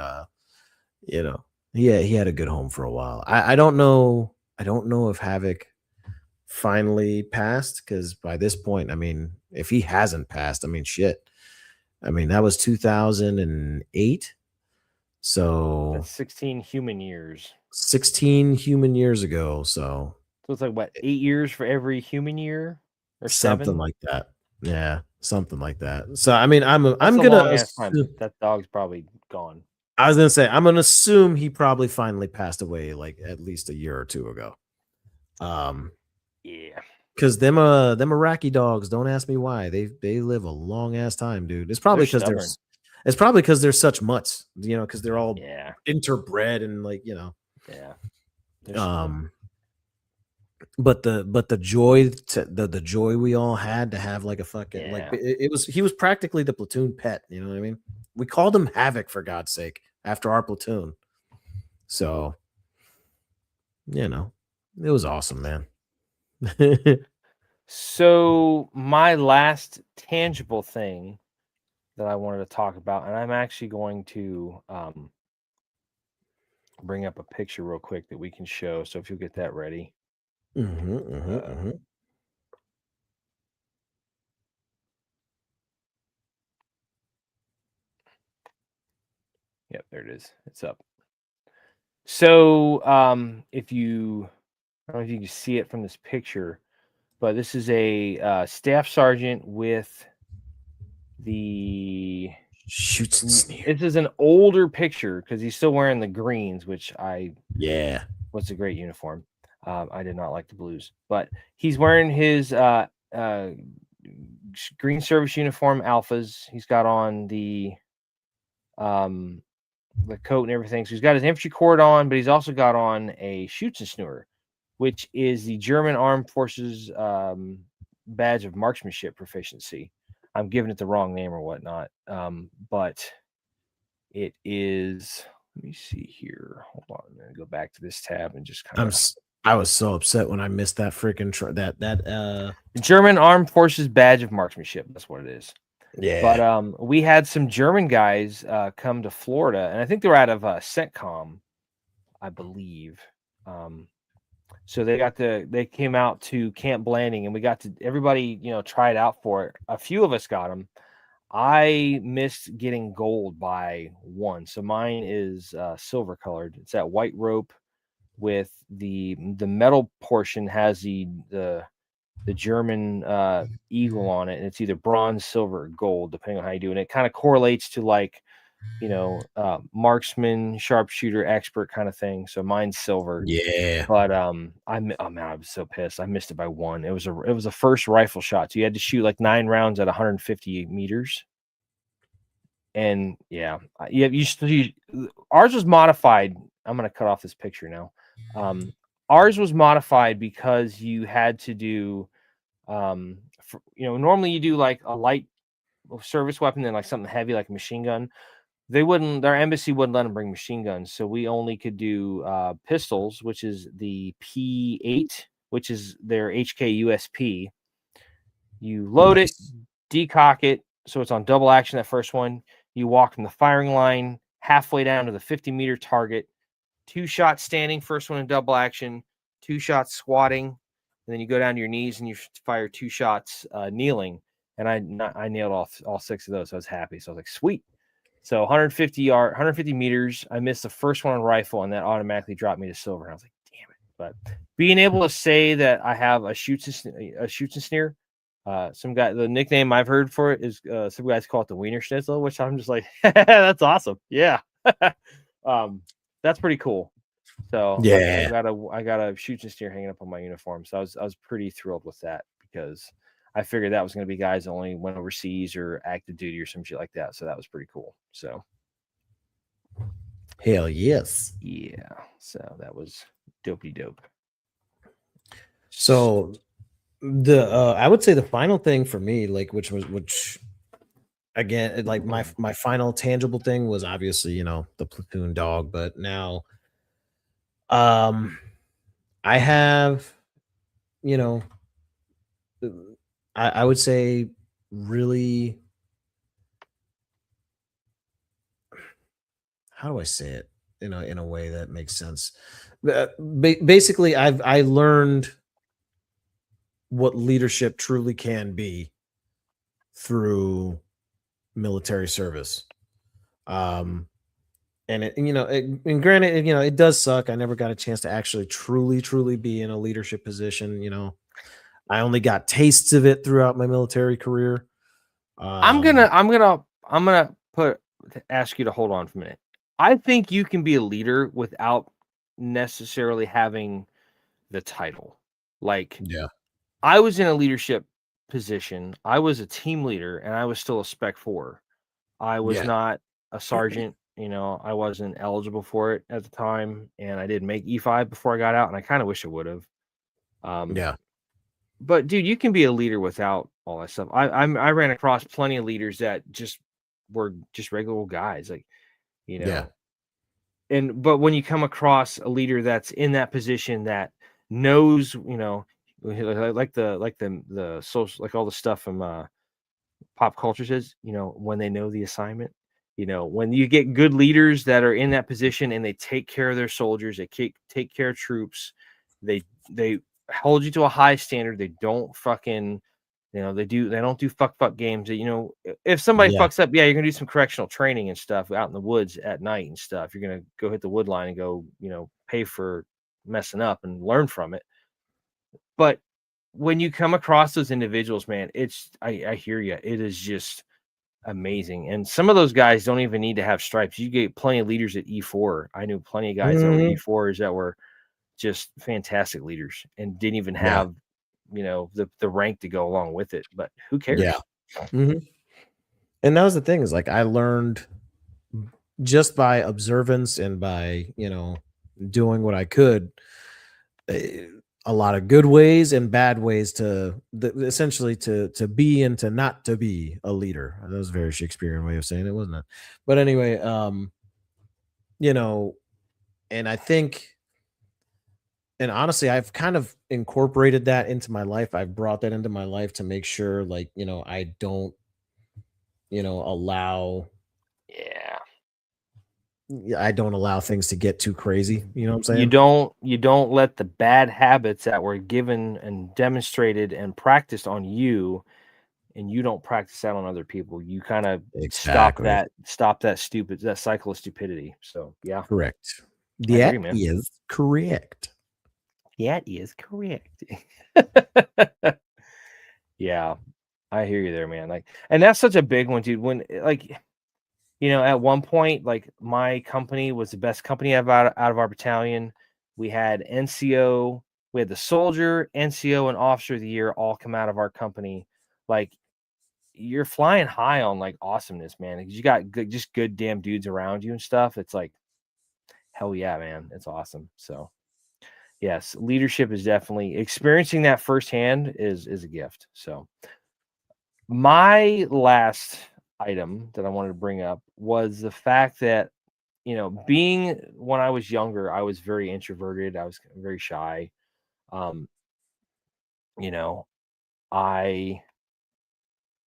he had a good home for a while. I don't know if Havoc finally passed, because by this point, I mean, if he hasn't passed, I mean, shit. I mean, that was 2008. So that's 16 human years. 16 human years ago. So it's like what, 8 years for every human year, or something 7? like that. Yeah, something like that. So I mean, I'm gonna assume that dog's probably gone. I was gonna say I'm gonna assume he probably finally passed away like at least a year or two ago. Yeah, because them Iraqi dogs, don't ask me why, they live a long ass time, dude. It's probably because they're such mutts, because they're all interbred and like But the joy the joy we all had to have like a fucking like he was practically the platoon pet. You know what I mean? We called him Havoc, for God's sake, after our platoon. So, it was awesome, man. So my last tangible thing that I wanted to talk about, and I'm actually going to bring up a picture real quick that we can show. So if you'll get that ready. Yep, there it is. It's up. So if you, I don't know if you can see it from this picture, but this is a staff sergeant with the Shoots and Sneer. This is an older picture because he's still wearing the greens, which was a great uniform. I did not like the blues, but he's wearing his green service uniform alphas. He's got on the coat and everything. So he's got his infantry cord on, but he's also got on a Schützenschnur, which is the German Armed Forces badge of marksmanship proficiency. I'm giving it the wrong name or whatnot. But it is. Let me see here. Hold on. I'm gonna go back to this tab and just kind of. I was so upset when I missed that freaking German Armed Forces Badge of Marksmanship. That's what it is. yeah. But we had some German guys come to Florida, and I think they were out of CENTCOM, I believe. So they came out to Camp Blanding, and we got to everybody, try it out for it. A few of us got them. I missed getting gold by one, so mine is silver colored. It's that white rope with the metal portion has the German eagle on it, and it's either bronze, silver, or gold, depending on how you do it. And it kind of correlates to like, marksman, sharpshooter, expert kind of thing. So mine's silver. Yeah. But I was so pissed. I missed it by one. It was a first rifle shot. So you had to shoot like 9 rounds at 150 meters. And yeah, ours was modified. I'm gonna cut off this picture now. Ours was modified because you had to do, normally you do like a light service weapon, then like something heavy like a machine gun. Their embassy wouldn't let them bring machine guns, so we only could do pistols, which is the P8, which is their HK USP. You load it, decock it, so it's on double action. That first one, you walk from the firing line halfway down to the 50-meter target. 2 shots standing, first one in double action, 2 shots squatting, and then you go down to your knees and you fire 2 shots kneeling. And I nailed all 6 of those. So I was happy. So I was like, sweet. So 150 meters. I missed the first one on rifle, and that automatically dropped me to silver. And I was like, damn it. But being able to say that I have a shoots and snare, the nickname I've heard for it is some guys call it the Wiener Schnitzel, which I'm just like, that's awesome. Yeah. That's pretty cool. So yeah, I got a shoots and steer hanging up on my uniform. So I was pretty thrilled with that because I figured that was going to be guys that only went overseas or active duty or some shit like that. So that was pretty cool. So hell yes. Yeah. So that was dopey dope. So I would say the final thing for me, like which again, like my final tangible thing was obviously, the platoon dog, but now I have, I would say really, how do I say it in a way that makes sense? Basically, I learned what leadership truly can be through military service. And and granted, it does suck. I never got a chance to actually truly be in a leadership position. I only got tastes of it throughout my military career. I'm gonna ask you to hold on for a minute. I think you can be a leader without necessarily having the title. Like, yeah, I was in a leadership position. I was a team leader, and I was still a Spec 4. I was not a sergeant. I wasn't eligible for it at the time, and I didn't make E5 before I got out, and I kind of wish I would have. Yeah. But dude, you can be a leader without all that stuff. I ran across plenty of leaders that just were just regular old guys, like, Yeah. But when you come across a leader that's in that position that knows, like the social, like all the stuff from pop culture says, when they know the assignment, when you get good leaders that are in that position and they take care of their soldiers, they take care of troops, they hold you to a high standard. They don't fucking, they don't do fuck games. If somebody fucks up, you're gonna do some correctional training and stuff out in the woods at night and stuff. You're gonna go hit the wood line and go, pay for messing up and learn from it. But when you come across those individuals, man, I hear you. It is just amazing. And some of those guys don't even need to have stripes. You get plenty of leaders at E4. I knew plenty of guys that were E4s that were just fantastic leaders and didn't even have, the rank to go along with it. But who cares? Yeah. And that was the thing, is like I learned just by observance and by, doing what I could. a lot of good ways and bad ways essentially to be and to not to be a leader. That was a very Shakespearean way of saying it, wasn't it? But anyway, you know, and I think, and honestly, I've kind of incorporated that into my life. I've brought that into my life to make sure, like, I don't, allow, Yeah. I don't allow things to get too crazy. You know what I'm You saying? don't let the bad habits that were given and demonstrated and practiced on you, and you don't practice that on other people. You kind of Exactly. stop that cycle of stupidity. So yeah, Correct. I agree, That man. is correct. That is correct. Yeah, I hear you there, man. Like, and that's such a big one, dude. When like, at one point, like my company was the best company out of our battalion. We had NCO, we had the soldier, NCO, and officer of the year all come out of our company. Like, you're flying high on like awesomeness, man. 'Cause you got good, just good damn dudes around you and stuff. It's like, hell yeah, man. It's awesome. So yes, leadership is definitely experiencing that firsthand is a gift. So my last item that I wanted to bring up was the fact that, being when I was younger, I was very introverted. I was very shy. Um, you know, I,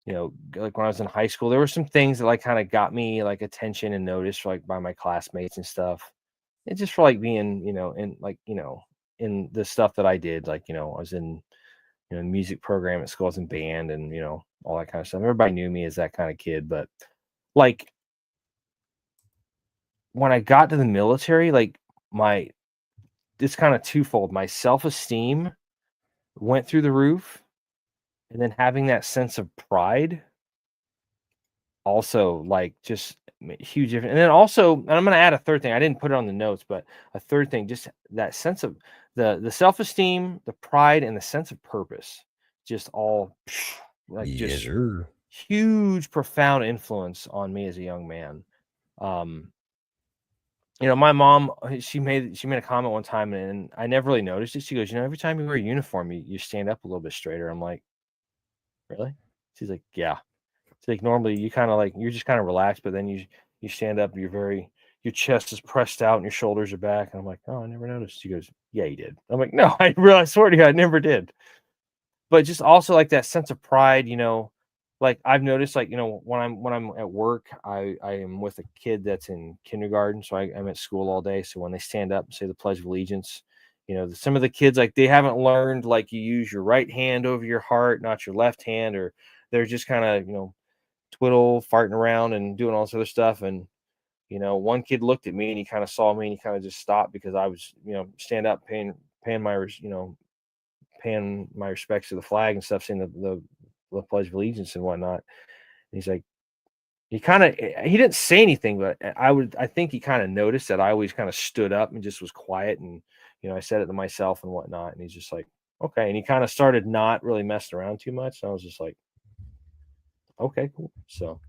like when I was in high school, there were some things that like kind of got me like attention and noticed like by my classmates and stuff. And just for like being, in the stuff that I did, like, I was in, music program at school, I was in band and, all that kind of stuff. Everybody knew me as that kind of kid, but like when I got to the military, like my it's kind of twofold. My self-esteem went through the roof, and then having that sense of pride also like just huge difference. And then also, and I'm going to add a third thing. I didn't put it on the notes, but a third thing, just that sense of the self-esteem, the pride, and the sense of purpose, just all like Yes, just sir. huge, profound influence on me as a young man. Um, my mom, she made a comment one time, and I never really noticed it. She goes, every time you wear a uniform, you stand up a little bit straighter. I'm like, really? She's like, yeah. She's like, normally you kind of like you're just kind of relaxed, but then you stand up, your chest is pressed out and your shoulders are back. And I'm like, oh, I never noticed. She goes, yeah, you did. I'm like, no, I swear to you, I never did. But just also like that sense of pride, like I've noticed, like, when I'm at work, I am with a kid that's in kindergarten, so I'm at school all day. So when they stand up and say the Pledge of Allegiance, some of the kids, like, they haven't learned like you use your right hand over your heart, not your left hand, or they're just kind of twiddle farting around and doing all this other stuff. And one kid looked at me and he kind of saw me and he kind of just stopped because I was stand up paying my paying my respects to the flag and stuff, saying the Pledge of Allegiance and whatnot. And he's like, he didn't say anything, but I think he kind of noticed that I always kind of stood up and just was quiet, and I said it to myself and whatnot. And he's just like, okay, and he kind of started not really messing around too much. And I was just like, okay, cool. So,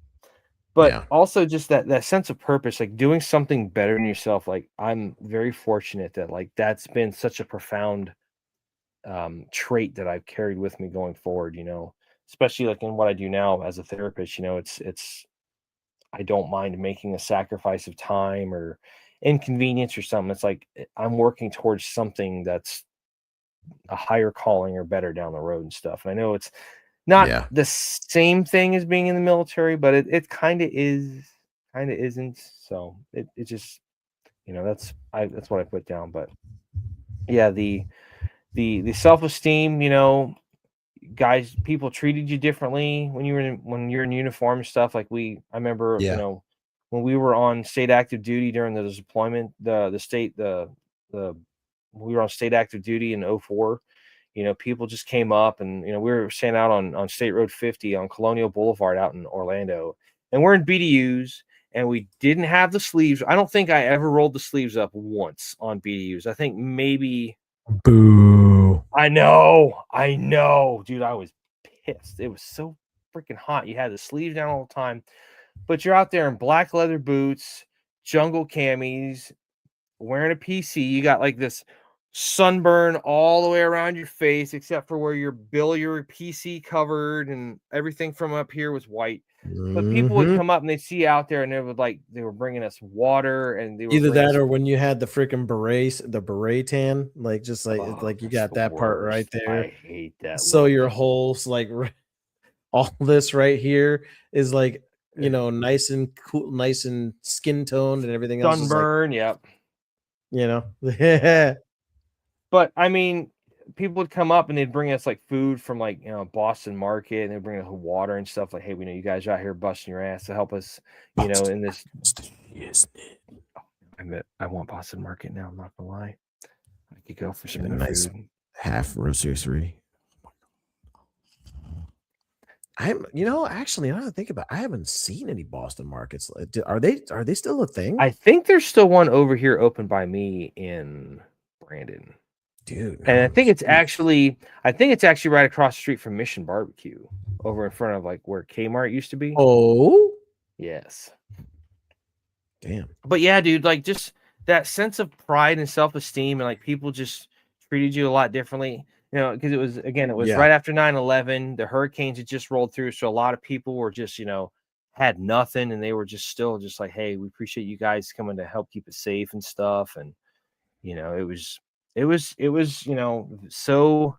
but Yeah. also just that sense of purpose, like doing something better than yourself. Like I'm very fortunate that like that's been such a profound trait that I've carried with me going forward, especially like in what I do now as a therapist. It's I don't mind making a sacrifice of time or inconvenience or something. It's like I'm working towards something that's a higher calling or better down the road and stuff. And I know it's not Yeah. the same thing as being in the military, but it kind of is, kind of isn't. So it just, that's what I put down. But yeah, the self-esteem, guys, people treated you differently when you're in uniform and stuff. Like I remember, Yeah. when we were on state active duty during the deployment, the we were on state active duty in '04. People just came up and we were staying out on State Road 50 on Colonial Boulevard out in Orlando, and we're in BDUs. And we didn't have the sleeves. I don't think I ever rolled the sleeves up once on BDUs. I think maybe Boo. I know, dude. I was pissed. It was so freaking hot. You had the sleeves down all the time, but you're out there in black leather boots, jungle camis, wearing a PC. You got like this sunburn all the way around your face, except for where your PC covered, and everything from up here was white. But people would Mhm. come up and they'd see out there, and they were bringing us water, and they were Either bringing that us. or when you had the freaking berets, the beret tan, like just like it's Oh, like you that's got the that part right worst. I there. hate that So look. your whole like all this right here is like, Ugh. nice and cool, nice and skin toned, and everything else is like, Sunburn, yep. Yeah. yeah. But I mean, people would come up and they'd bring us like food from like Boston Market, and they'd bring us water and stuff. Like, hey, we know you guys are out here busting your ass to help us, in this. I want Boston Market now. I'm not gonna lie. I could go for some A of their nice food. half rotisserie. Actually, now that I think about it, I haven't seen any Boston markets. Are they still a thing? I think there's still one over here open by me in Brandon. Dude, And no, I think it's actually right across the street from Mission Barbecue, over in front of like where Kmart used to be. Oh, Yes. damn. But yeah, dude, like just that sense of pride and self-esteem, and like people just treated you a lot differently, because it was Yeah, right after 9/11. The hurricanes had just rolled through, so a lot of people were just, had nothing, and they were just still just like, hey, we appreciate you guys coming to help keep it safe and stuff. And it was so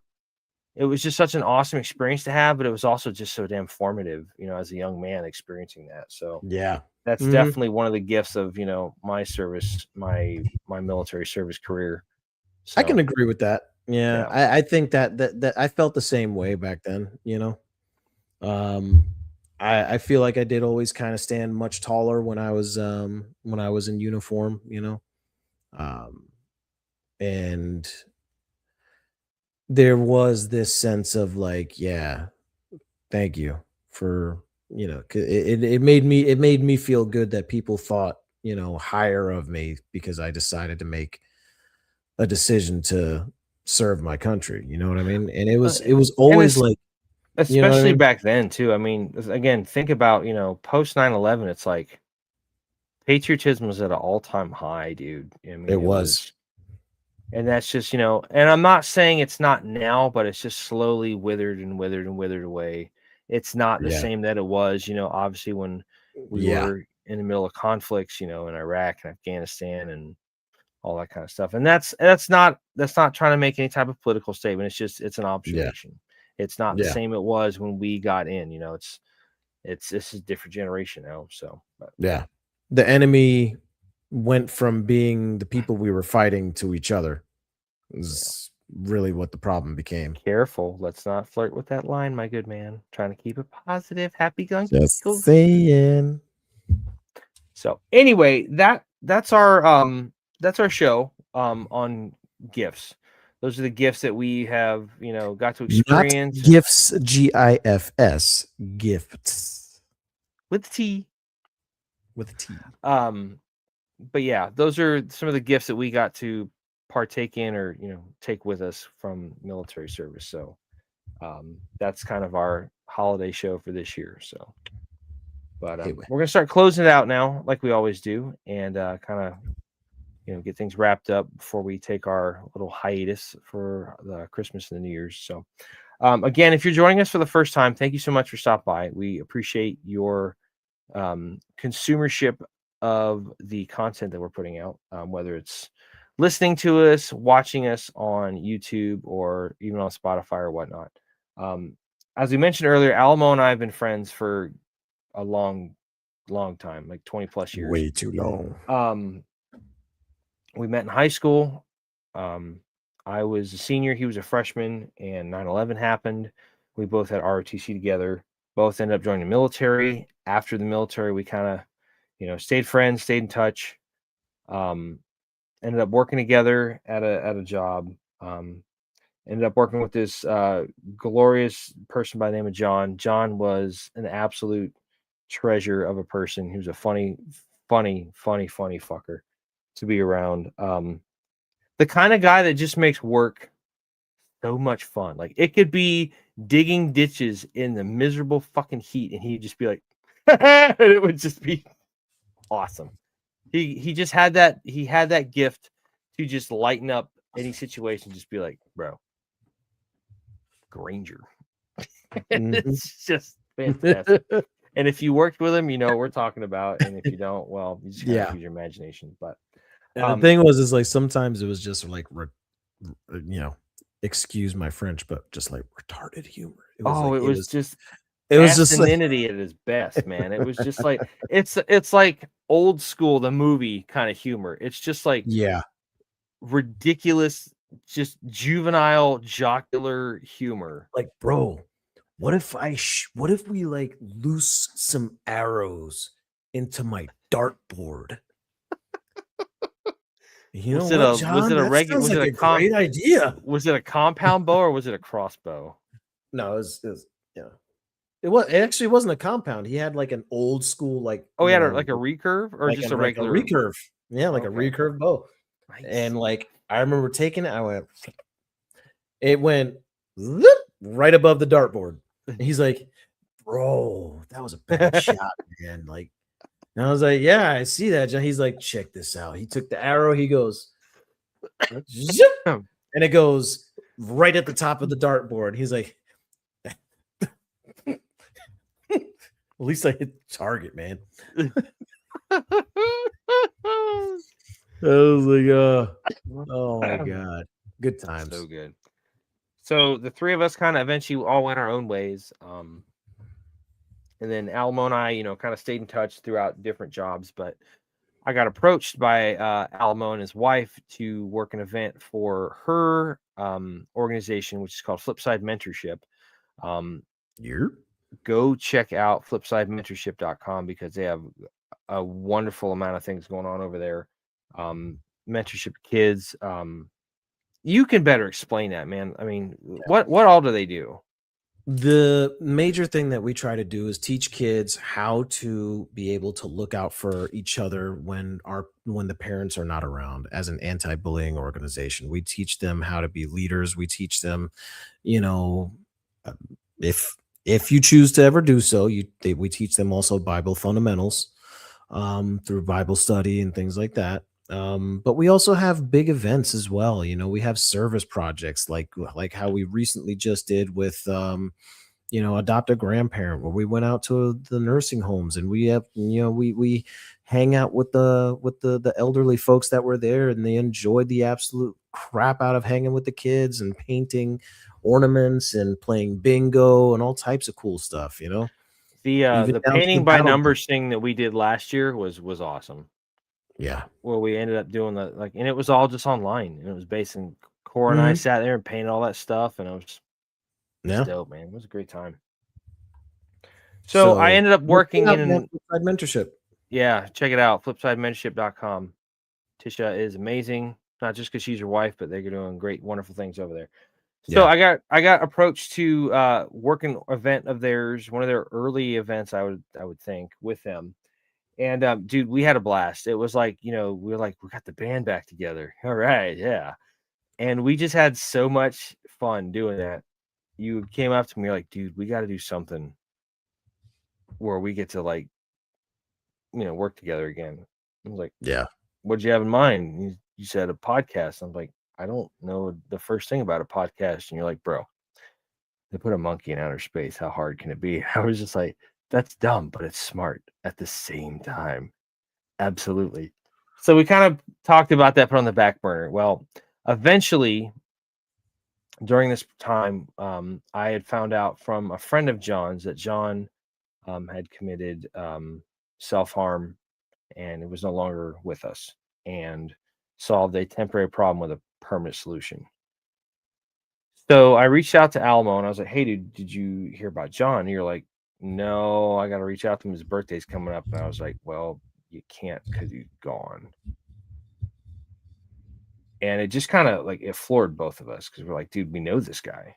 it was just such an awesome experience to have, but it was also just so damn formative, as a young man experiencing that. So yeah. that's Mhm. definitely one of the gifts of, my service, my military service career. I can So agree with that. Yeah, yeah, I think that I felt the same way back then. Um, I feel like I did always kind of stand much taller when I was in uniform. Um, and there was this sense of like, yeah, thank you for, 'cause it made me feel good that people thought, higher of me because I decided to make a decision to serve my country. You know what I mean? And it was and always it's like, you know what I especially mean? back then too. I mean, again, think about, post 9/11. It's like patriotism was at an all-time high, dude. I It mean, it was. was. And that's just, and I'm not saying it's not now, but it's just slowly withered and withered and withered away. It's not the Yeah. same that it was, obviously when we Yeah. were in the middle of conflicts, in Iraq and Afghanistan and all that kind of stuff. And that's not trying to make any type of political statement. It's an Yeah. observation. It's not the Yeah. same it was when we got in, it's this is a different generation now. So, but Yeah. The enemy went from being the people we were fighting to each other. yeah. Is really what the problem became. Careful. Let's not flirt with that line, my good man. Trying to keep it positive. Happy gun. Just Cool. saying. So anyway, that's our show on gifts. Those are the gifts that we have, got to Not experience gifts, GIFS, gifts with T. with a T. But yeah, those are some of the gifts that we got to partake in, or take with us from military service. So that's kind of our holiday show for this year. So, but Hey, we're gonna start closing it out now, like we always do, and kind of get things wrapped up before we take our little hiatus for the Christmas and the New Year's. So, again, if you're joining us for the first time, thank you so much for stopping by. We appreciate your consumership of the content that we're putting out, whether it's listening to us, watching us on YouTube, or even on Spotify or whatnot. As we mentioned earlier, Alamo and I have been friends for a long time, like 20 plus years. way too long. We met in high school. I was a senior, he was a freshman, and 9/11 happened. We both had ROTC together, both ended up joining the military. After the military, we kind of, stayed friends, stayed in touch. Ended up working together at a job. Ended up working with this glorious person by the name of John. John was an absolute treasure of a person. He was a funny fucker to be around. The kind of guy that just makes work so much fun. Like, it could be digging ditches in the miserable fucking heat, and he'd just be like, and it would just be awesome. He just had that gift to just lighten up any situation, just be like, bro, Granger. It's just fantastic. And if you worked with him, you know what we're talking about. And if you don't, well, you just gotta use your imagination. But And the thing was, is like sometimes it was just like, excuse my French, but just like retarded humor. It was just it was just like, asininity at its best, man. It was just like it's like old school, the movie kind of humor. It's just like yeah, ridiculous, just juvenile, jocular humor. like, bro, what if what if we like loose some arrows into my dartboard? You know what, John? Was it a That regular? sounds Was like it a great idea. Was it a compound bow or was it a crossbow? No, it was yeah. It actually wasn't a compound. He had like an old school, like, Oh, he had like a recurve or like just a like regular recurve. Yeah, like a Okay. recurve bow. Nice. And like I remember taking it, it went zoop, right above the dartboard. And he's like, bro, that was a bad shot, man. Like, and I was like, yeah, I see that, John. He's like, check this out. He took the arrow, he goes, zoop, and it goes right at the top of the dartboard. He's like, at least I hit the target, man. I was like, oh my god, good times. So good. So the three of us kind of eventually all went our own ways. And then Alamo and I, kind of stayed in touch throughout different jobs. But I got approached by Alamo and his wife to work an event for her organization, which is called Flipside Mentorship. Go check out flipsidementorship.com because they have a wonderful amount of things going on over there. Mentorship kids. You can better explain that, man. I mean, what all do they do? The major thing that we try to do is teach kids how to be able to look out for each other when the parents are not around. As an anti-bullying organization, we teach them how to be leaders. We teach them, if you choose to ever do so, we teach them also Bible fundamentals through Bible study and things like that. But we also have big events as well. We have service projects like how we recently just did with Adopt a Grandparent, where we went out to the nursing homes and we have we hang out with the elderly folks that were there, and they enjoyed the absolute crap out of hanging with the kids and painting ornaments and playing bingo and all types of cool stuff. The painting by numbers thing that we did last year was awesome. Yeah. Where we ended up doing and it was all just online, and it was based in Cora and I sat there and painted all that stuff, and it was dope, man. It was a great time. So I ended up working in Flipside Mentorship. Yeah, check it out, flipsidementorship.com. Tisha is amazing, not just because she's your wife, but they're doing great, wonderful things over there. So I got approached to work an event of theirs, one of their early events, I would think, with them. And dude, we had a blast. It was like, we were like, we got the band back together. All right, yeah. And we just had so much fun doing that. You came up to me, like, dude, we got to do something where we get to work together again. I was like, yeah. What'd you have in mind? You said a podcast. I'm like, I don't know the first thing about a podcast. And you're like, bro, they put a monkey in outer space. How hard can it be? I was just like, that's dumb, but it's smart at the same time. Absolutely. So we kind of talked about that, put on the back burner. Well, eventually, during this time, I had found out from a friend of John's that John had committed self-harm, and it was no longer with us, and solved a temporary problem with a permanent solution. So I reached out to Alamo and I was like, hey, dude, did you hear about John? And you're like, no, I got to reach out to him. His birthday's coming up. And I was like, well, you can't because he's gone. And it just kind of it floored both of us because we're like, dude, we know this guy.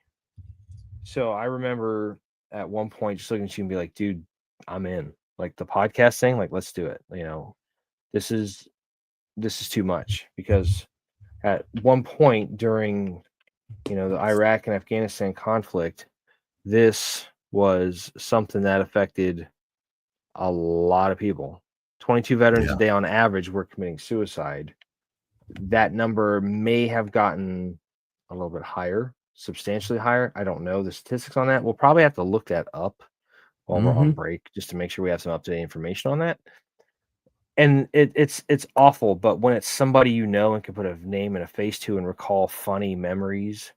So I remember at one point just looking at you and be like, dude, I'm in. Like the podcast thing, let's do it. This is too much, because at one point during the Iraq and Afghanistan conflict, this was something that affected a lot of people. 22 veterans a day on average were committing suicide that number may have gotten a little bit higher, substantially higher. I don't know the statistics on that. We'll probably have to look that up while we're on break just to make sure we have some up-to-date information on that. And it's awful, but when it's somebody you know and can put a name and a face to and recall funny memories,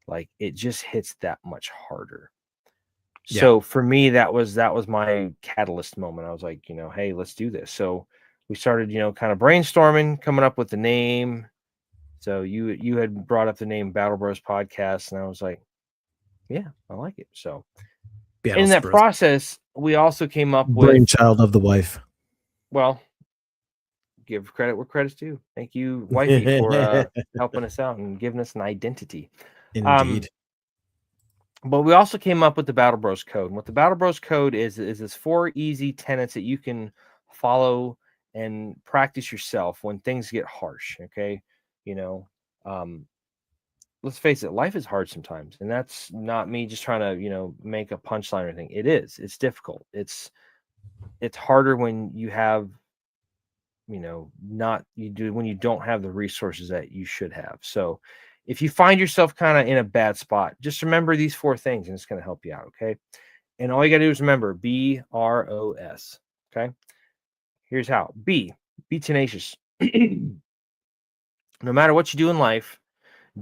like it just hits that much harder. Yeah. So for me, that was my catalyst moment. I was like, hey, let's do this. So we started, kind of brainstorming, coming up with the name. So you had brought up the name Battle Bros Podcast, and I was like, yeah, I like it. So in that process, we also came up with brainchild of the wife. Well, give credit where credit's due. Thank you, wifey, for helping us out and giving us an identity. Indeed. But we also came up with the Battle Bros Code. And what the Battle Bros Code is this 4 easy tenets that you can follow and practice yourself when things get harsh. Okay. Let's face it, life is hard sometimes. And that's not me just trying to, make a punchline or anything. It is. It's difficult. It's harder when you have, when you don't have the resources that you should have. So if you find yourself kind of in a bad spot, just remember these 4 things and it's going to help you out. Okay. And all you got to do is remember BROS. Okay. Here's how. Be tenacious. No matter what you do in life,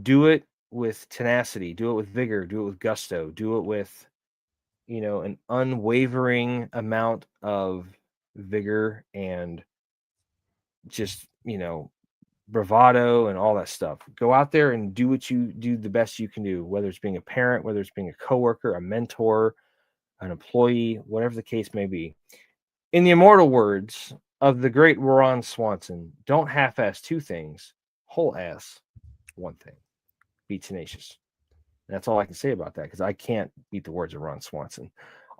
do it with tenacity, do it with vigor, do it with gusto, do it with, an unwavering amount of vigor and just, bravado and all that stuff. Go out there and do what you do the best you can do, whether it's being a parent, whether it's being a coworker, a mentor, an employee, whatever the case may be. In the immortal words of the great Ron Swanson, don't half-ass 2 things, whole ass 1 thing. Be tenacious. And that's all I can say about that because I can't beat the words of Ron Swanson.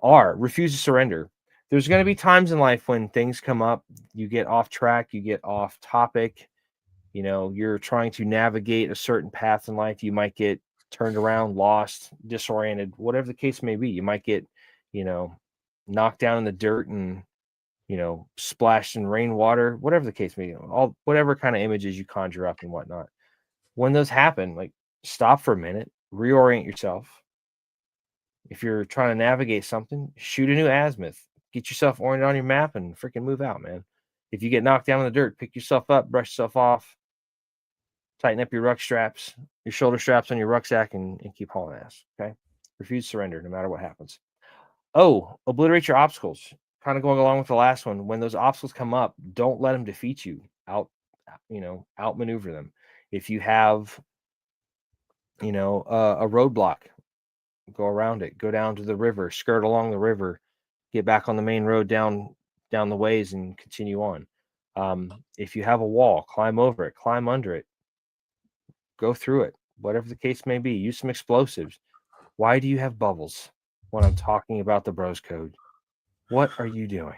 R, refuse to surrender. There's going to be times in life when things come up, you get off track, you get off topic, you're trying to navigate a certain path in life. You might get turned around, lost, disoriented, whatever the case may be. You might get, knocked down in the dirt and, splashed in rainwater, whatever the case may be, whatever kind of images you conjure up and whatnot. When those happen, like stop for a minute, reorient yourself. If you're trying to navigate something, shoot a new azimuth, get yourself oriented on your map and freaking move out, man. If you get knocked down in the dirt, pick yourself up, brush yourself off, tighten up your ruck straps, your shoulder straps on your rucksack, and keep hauling ass. Okay. Refuse to surrender no matter what happens. Oh, obliterate your obstacles. Kind of going along with the last one. When those obstacles come up, don't let them defeat you. Outmaneuver them. If you have, a roadblock, go around it. Go down to the river, skirt along the river, get back on the main road down the ways and continue on. If you have a wall, climb over it, climb under it, go through it, whatever the case may be. Use some explosives. Why do you have bubbles when I'm talking about the Bros Code? What are you doing?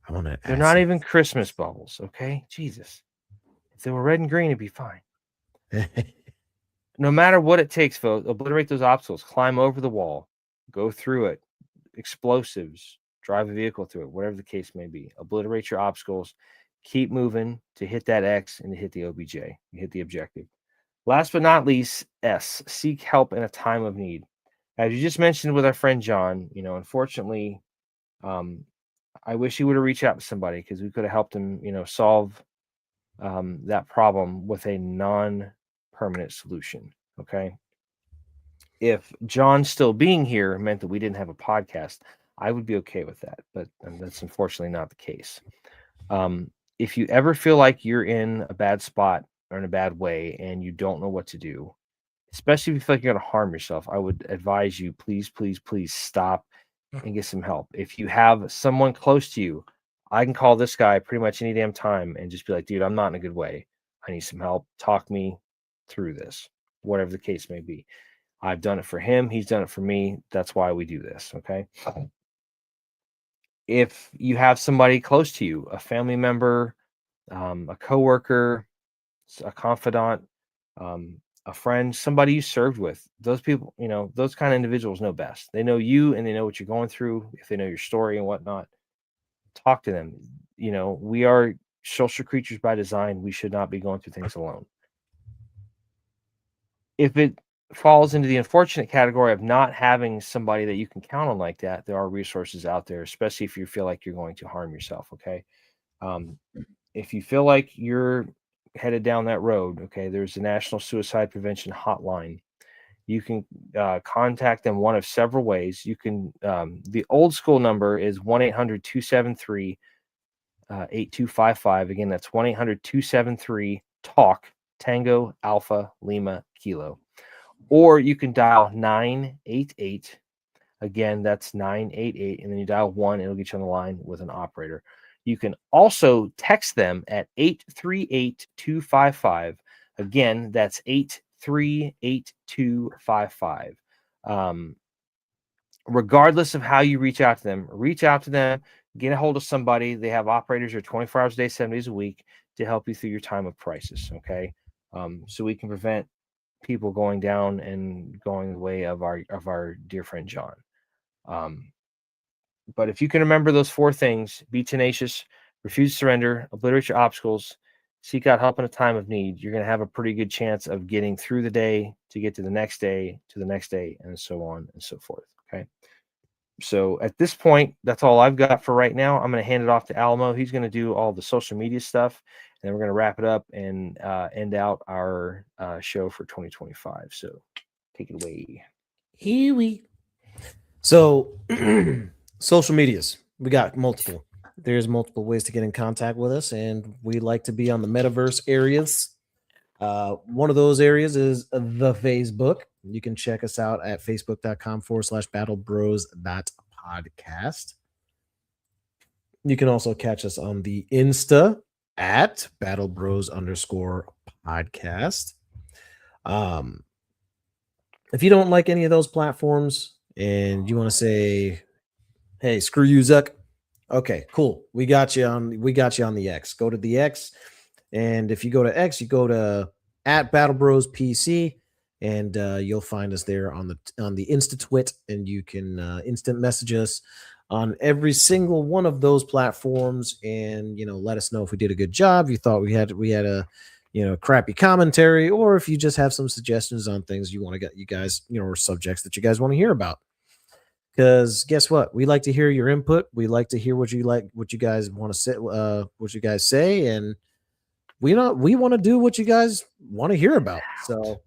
They're not even Christmas bubbles, okay? Jesus. If they were red and green, it'd be fine. No matter what it takes, folks, obliterate those obstacles, climb over the wall, go through it, explosives, drive a vehicle through it, whatever the case may be. Obliterate your obstacles, keep moving to hit that X and to hit the OBJ, you hit the objective. Last but not least, S, seek help in a time of need. As you just mentioned with our friend John, unfortunately, I wish he would have reached out to somebody because we could have helped him, solve that problem with a non-permanent solution. Okay. If John still being here meant that we didn't have a podcast, I would be okay with that, but that's unfortunately not the case. If you ever feel like you're in a bad spot or in a bad way and you don't know what to do, especially if you feel like you're going to harm yourself, I would advise you, please, please, please stop and get some help. If you have someone close to you, I can call this guy pretty much any damn time and just be like, dude, I'm not in a good way. I need some help. Talk me through this, whatever the case may be. I've done it for him. He's done it for me. That's why we do this. Okay. If you have somebody close to you, a family member, a coworker, a confidant, a friend, somebody you served with, those people, those kind of individuals know best. They know you and they know what you're going through. If they know your story and whatnot, talk to them. We are social creatures by design. We should not be going through things alone. If it falls into the unfortunate category of not having somebody that you can count on like that, there are resources out there, especially if you feel like you're going to harm yourself. Okay. If you feel like you're headed down that road, okay, there's the National Suicide Prevention Hotline. You can contact them one of several ways. You can, the old school number is 1-800-273 8255. Again, that's 1-800-273-TALK, Tango Alpha Lima Kilo. Or you can dial 988. Again, that's 988, and then you dial 1, it'll get you on the line with an operator. You can also text them at 838-255. Again, that's 838-255. Regardless of how you reach out to them, get a hold of somebody. They have operators here 24 hours a day, 7 days a week to help you through your time of crisis. Okay. So we can prevent people going down and going the way of our dear friend John. But if you can remember those 4 things: be tenacious, refuse to surrender, obliterate your obstacles, seek out help in a time of need, you're going to have a pretty good chance of getting through the day to get to the next day, and so on and so forth. Okay. So at this point, that's all I've got for right now. I'm going to hand it off to Alamo. He's going to do all the social media stuff, and then we're going to wrap it up and end out our show for 2025. So take it away. Here we. So social medias, we got multiple. There's multiple ways to get in contact with us, and we like to be on the metaverse areas. One of those areas is the Facebook. You can check us out at facebook.com/battlebros.podcast. You can also catch us on the Insta at battlebros_podcast. If you don't like any of those platforms and you want to say, hey, screw you, Zuck. Okay, cool. We got you on the X. Go to the X. And if you go to X, you go to at BattleBrosPC, and you'll find us there on the Insta-Twit, and you can instant message us on every single one of those platforms, and let us know if we did a good job. You thought we had a crappy commentary, or if you just have some suggestions on things you want to get, you guys, or subjects that you guys want to hear about. Because guess what? We like to hear your input. We like to hear what you guys want to say, what you guys say, and we want to do what you guys want to hear about. So,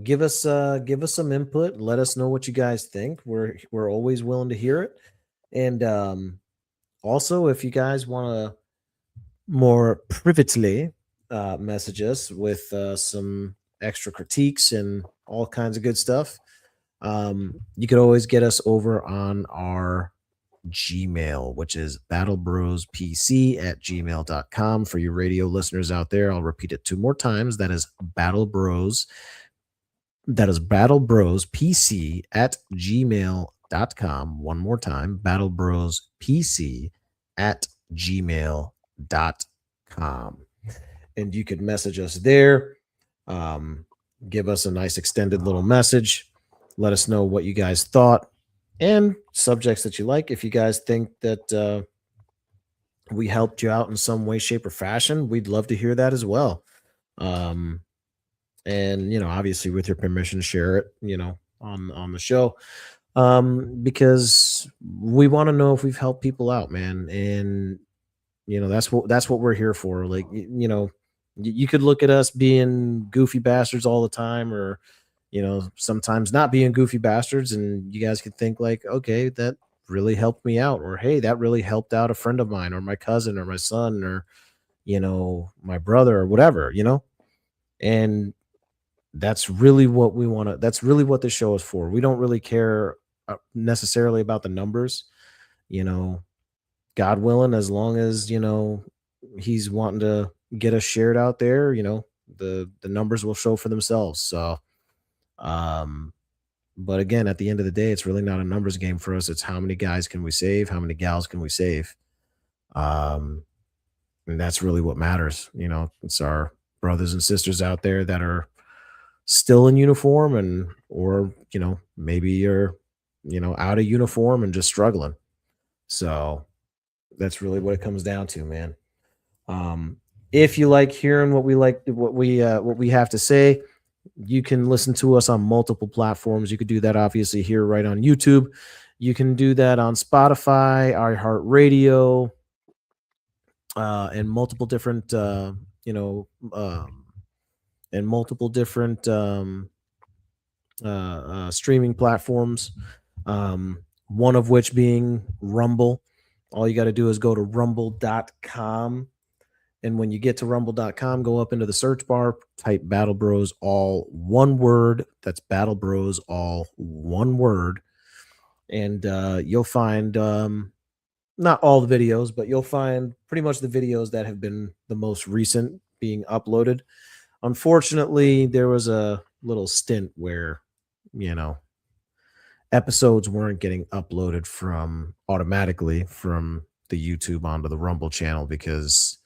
give us some input. Let us know what you guys think. We're always willing to hear it. And also, if you guys want to more privately message us with some extra critiques and all kinds of good stuff, you could always get us over on our Gmail, which is battlebrospc@gmail.com. For you radio listeners out there, I'll repeat it 2 more times. That is battlebrospc@gmail.com. One more time, battlebrospc@gmail.com. And you could message us there. Give us a nice extended little message. Let us know what you guys thought and subjects that you like. If you guys think that we helped you out in some way, shape, or fashion, we'd love to hear that as well. And obviously with your permission, share it, on the show, because we want to know if we've helped people out, man. And that's what we're here for. Like, you could look at us being goofy bastards all the time, or sometimes not being goofy bastards, and you guys could think like, okay, that really helped me out, or hey, that really helped out a friend of mine, or my cousin, or my son, or my brother, or whatever, and that's really what we want to, that's really what this show is for. We don't really care necessarily about the numbers, God willing, as long as he's wanting to get us shared out there, the numbers will show for themselves. So but again, at the end of the day, it's really not a numbers game for us. It's how many guys can we save, how many gals can we save, and that's really what matters. It's our brothers and sisters out there that are still in uniform, or maybe you're out of uniform and just struggling. So that's really what it comes down to, man. If you like hearing what we have to say, you can listen to us on multiple platforms. You could do that obviously here right on YouTube. You can do that on Spotify, iHeartRadio, and multiple different and multiple different streaming platforms. One of which being Rumble. All you got to do is go to rumble.com. And when you get to rumble.com, go up into the search bar, type Battle Bros, all one word. That's Battle Bros, all one word. And you'll find not all the videos, but you'll find pretty much the videos that have been the most recent being uploaded. Unfortunately, there was a little stint where, episodes weren't getting uploaded from automatically from the YouTube onto the Rumble channel because,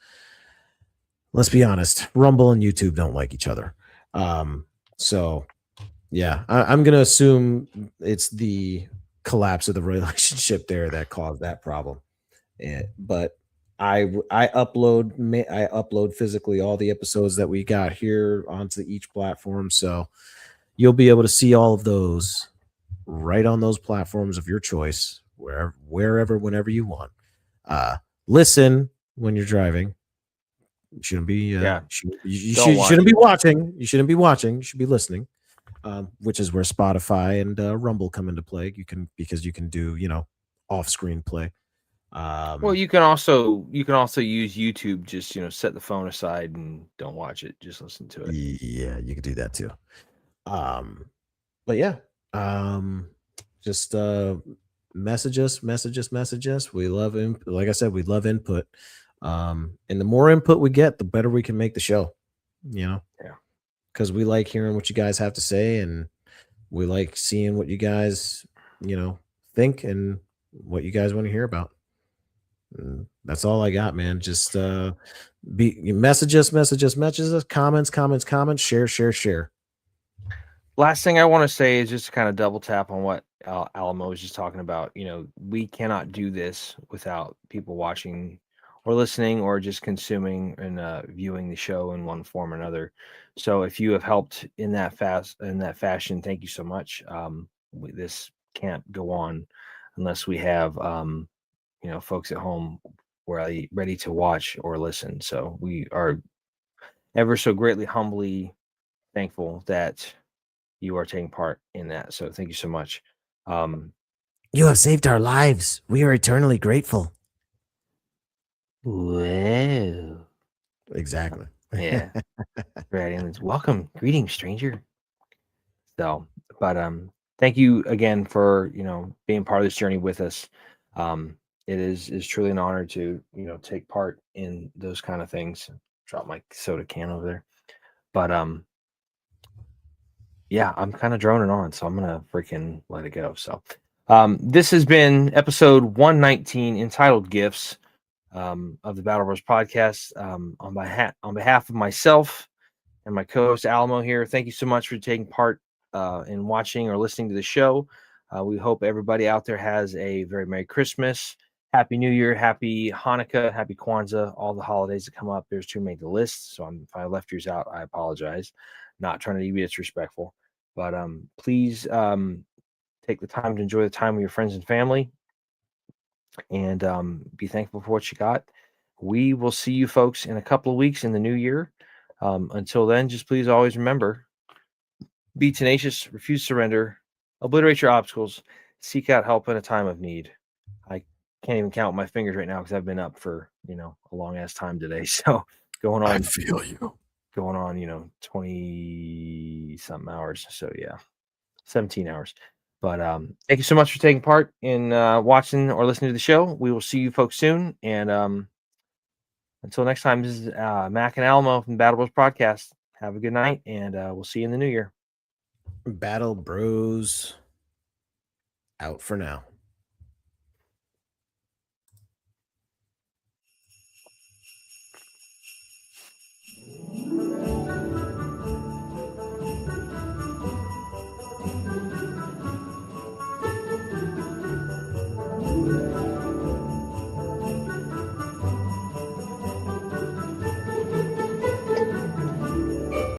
let's be honest, Rumble and YouTube don't like each other. So yeah, I'm going to assume it's the collapse of the relationship there that caused that problem. But I upload physically all the episodes that we got here onto each platform. So you'll be able to see all of those right on those platforms of your choice, wherever, whenever you want. Listen when you're driving. You shouldn't be. You shouldn't be watching. You shouldn't be watching. You should be listening. Which is where Spotify and Rumble come into play. Because you can do off-screen play. Well, you can also use YouTube. Just set the phone aside and don't watch it. Just listen to it. Yeah, you can do that too. But yeah, just message us. We love like I said, we love input. And the more input we get, the better we can make the show. Yeah. Because we like hearing what you guys have to say, and we like seeing what you guys, think and what you guys want to hear about. And that's all I got, man. Just message us, comments, share. Last thing I want to say is just to kind of double tap on what Alamo was just talking about. We cannot do this without people watching or listening or just consuming and viewing the show in one form or another. So if you have helped in that fashion, thank you so much. This can't go on unless we have folks at home ready to watch or listen. So we are ever so greatly humbly thankful that you are taking part in that. So thank you so much. You have saved our lives. We are eternally grateful. Whoa. Exactly. Yeah. Right. And welcome. Greetings, stranger. So, but thank you again for being part of this journey with us. It is truly an honor to take part in those kind of things. Drop my soda can over there. But yeah, I'm kind of droning on, so I'm gonna freaking let it go. So this has been episode 119 entitled Gifts of the Battle Bros podcast. On behalf of myself and my co-host Alamo here, thank you so much for taking part in watching or listening to the show. We hope everybody out there has a very Merry Christmas, Happy New Year, Happy Hanukkah, Happy Kwanzaa, all the holidays that come up. There's too many to list, so if I left yours out, I apologize. Not trying to be disrespectful, but please take the time to enjoy the time with your friends and family, and be thankful for what you got. We will see you folks in a couple of weeks in the new year. Until then, just please always remember, be tenacious, refuse surrender, obliterate your obstacles, seek out help in a time of need. I can't even count my fingers right now because I've been up for a long ass time today. So going on, I feel you. Going on 20 something hours. So yeah, 17 hours. But thank you so much for taking part in watching or listening to the show. We will see you folks soon. And until next time, this is Mac and Alamo from Battle Bros Podcast. Have a good night, and we'll see you in the new year. Battle Bros out for now.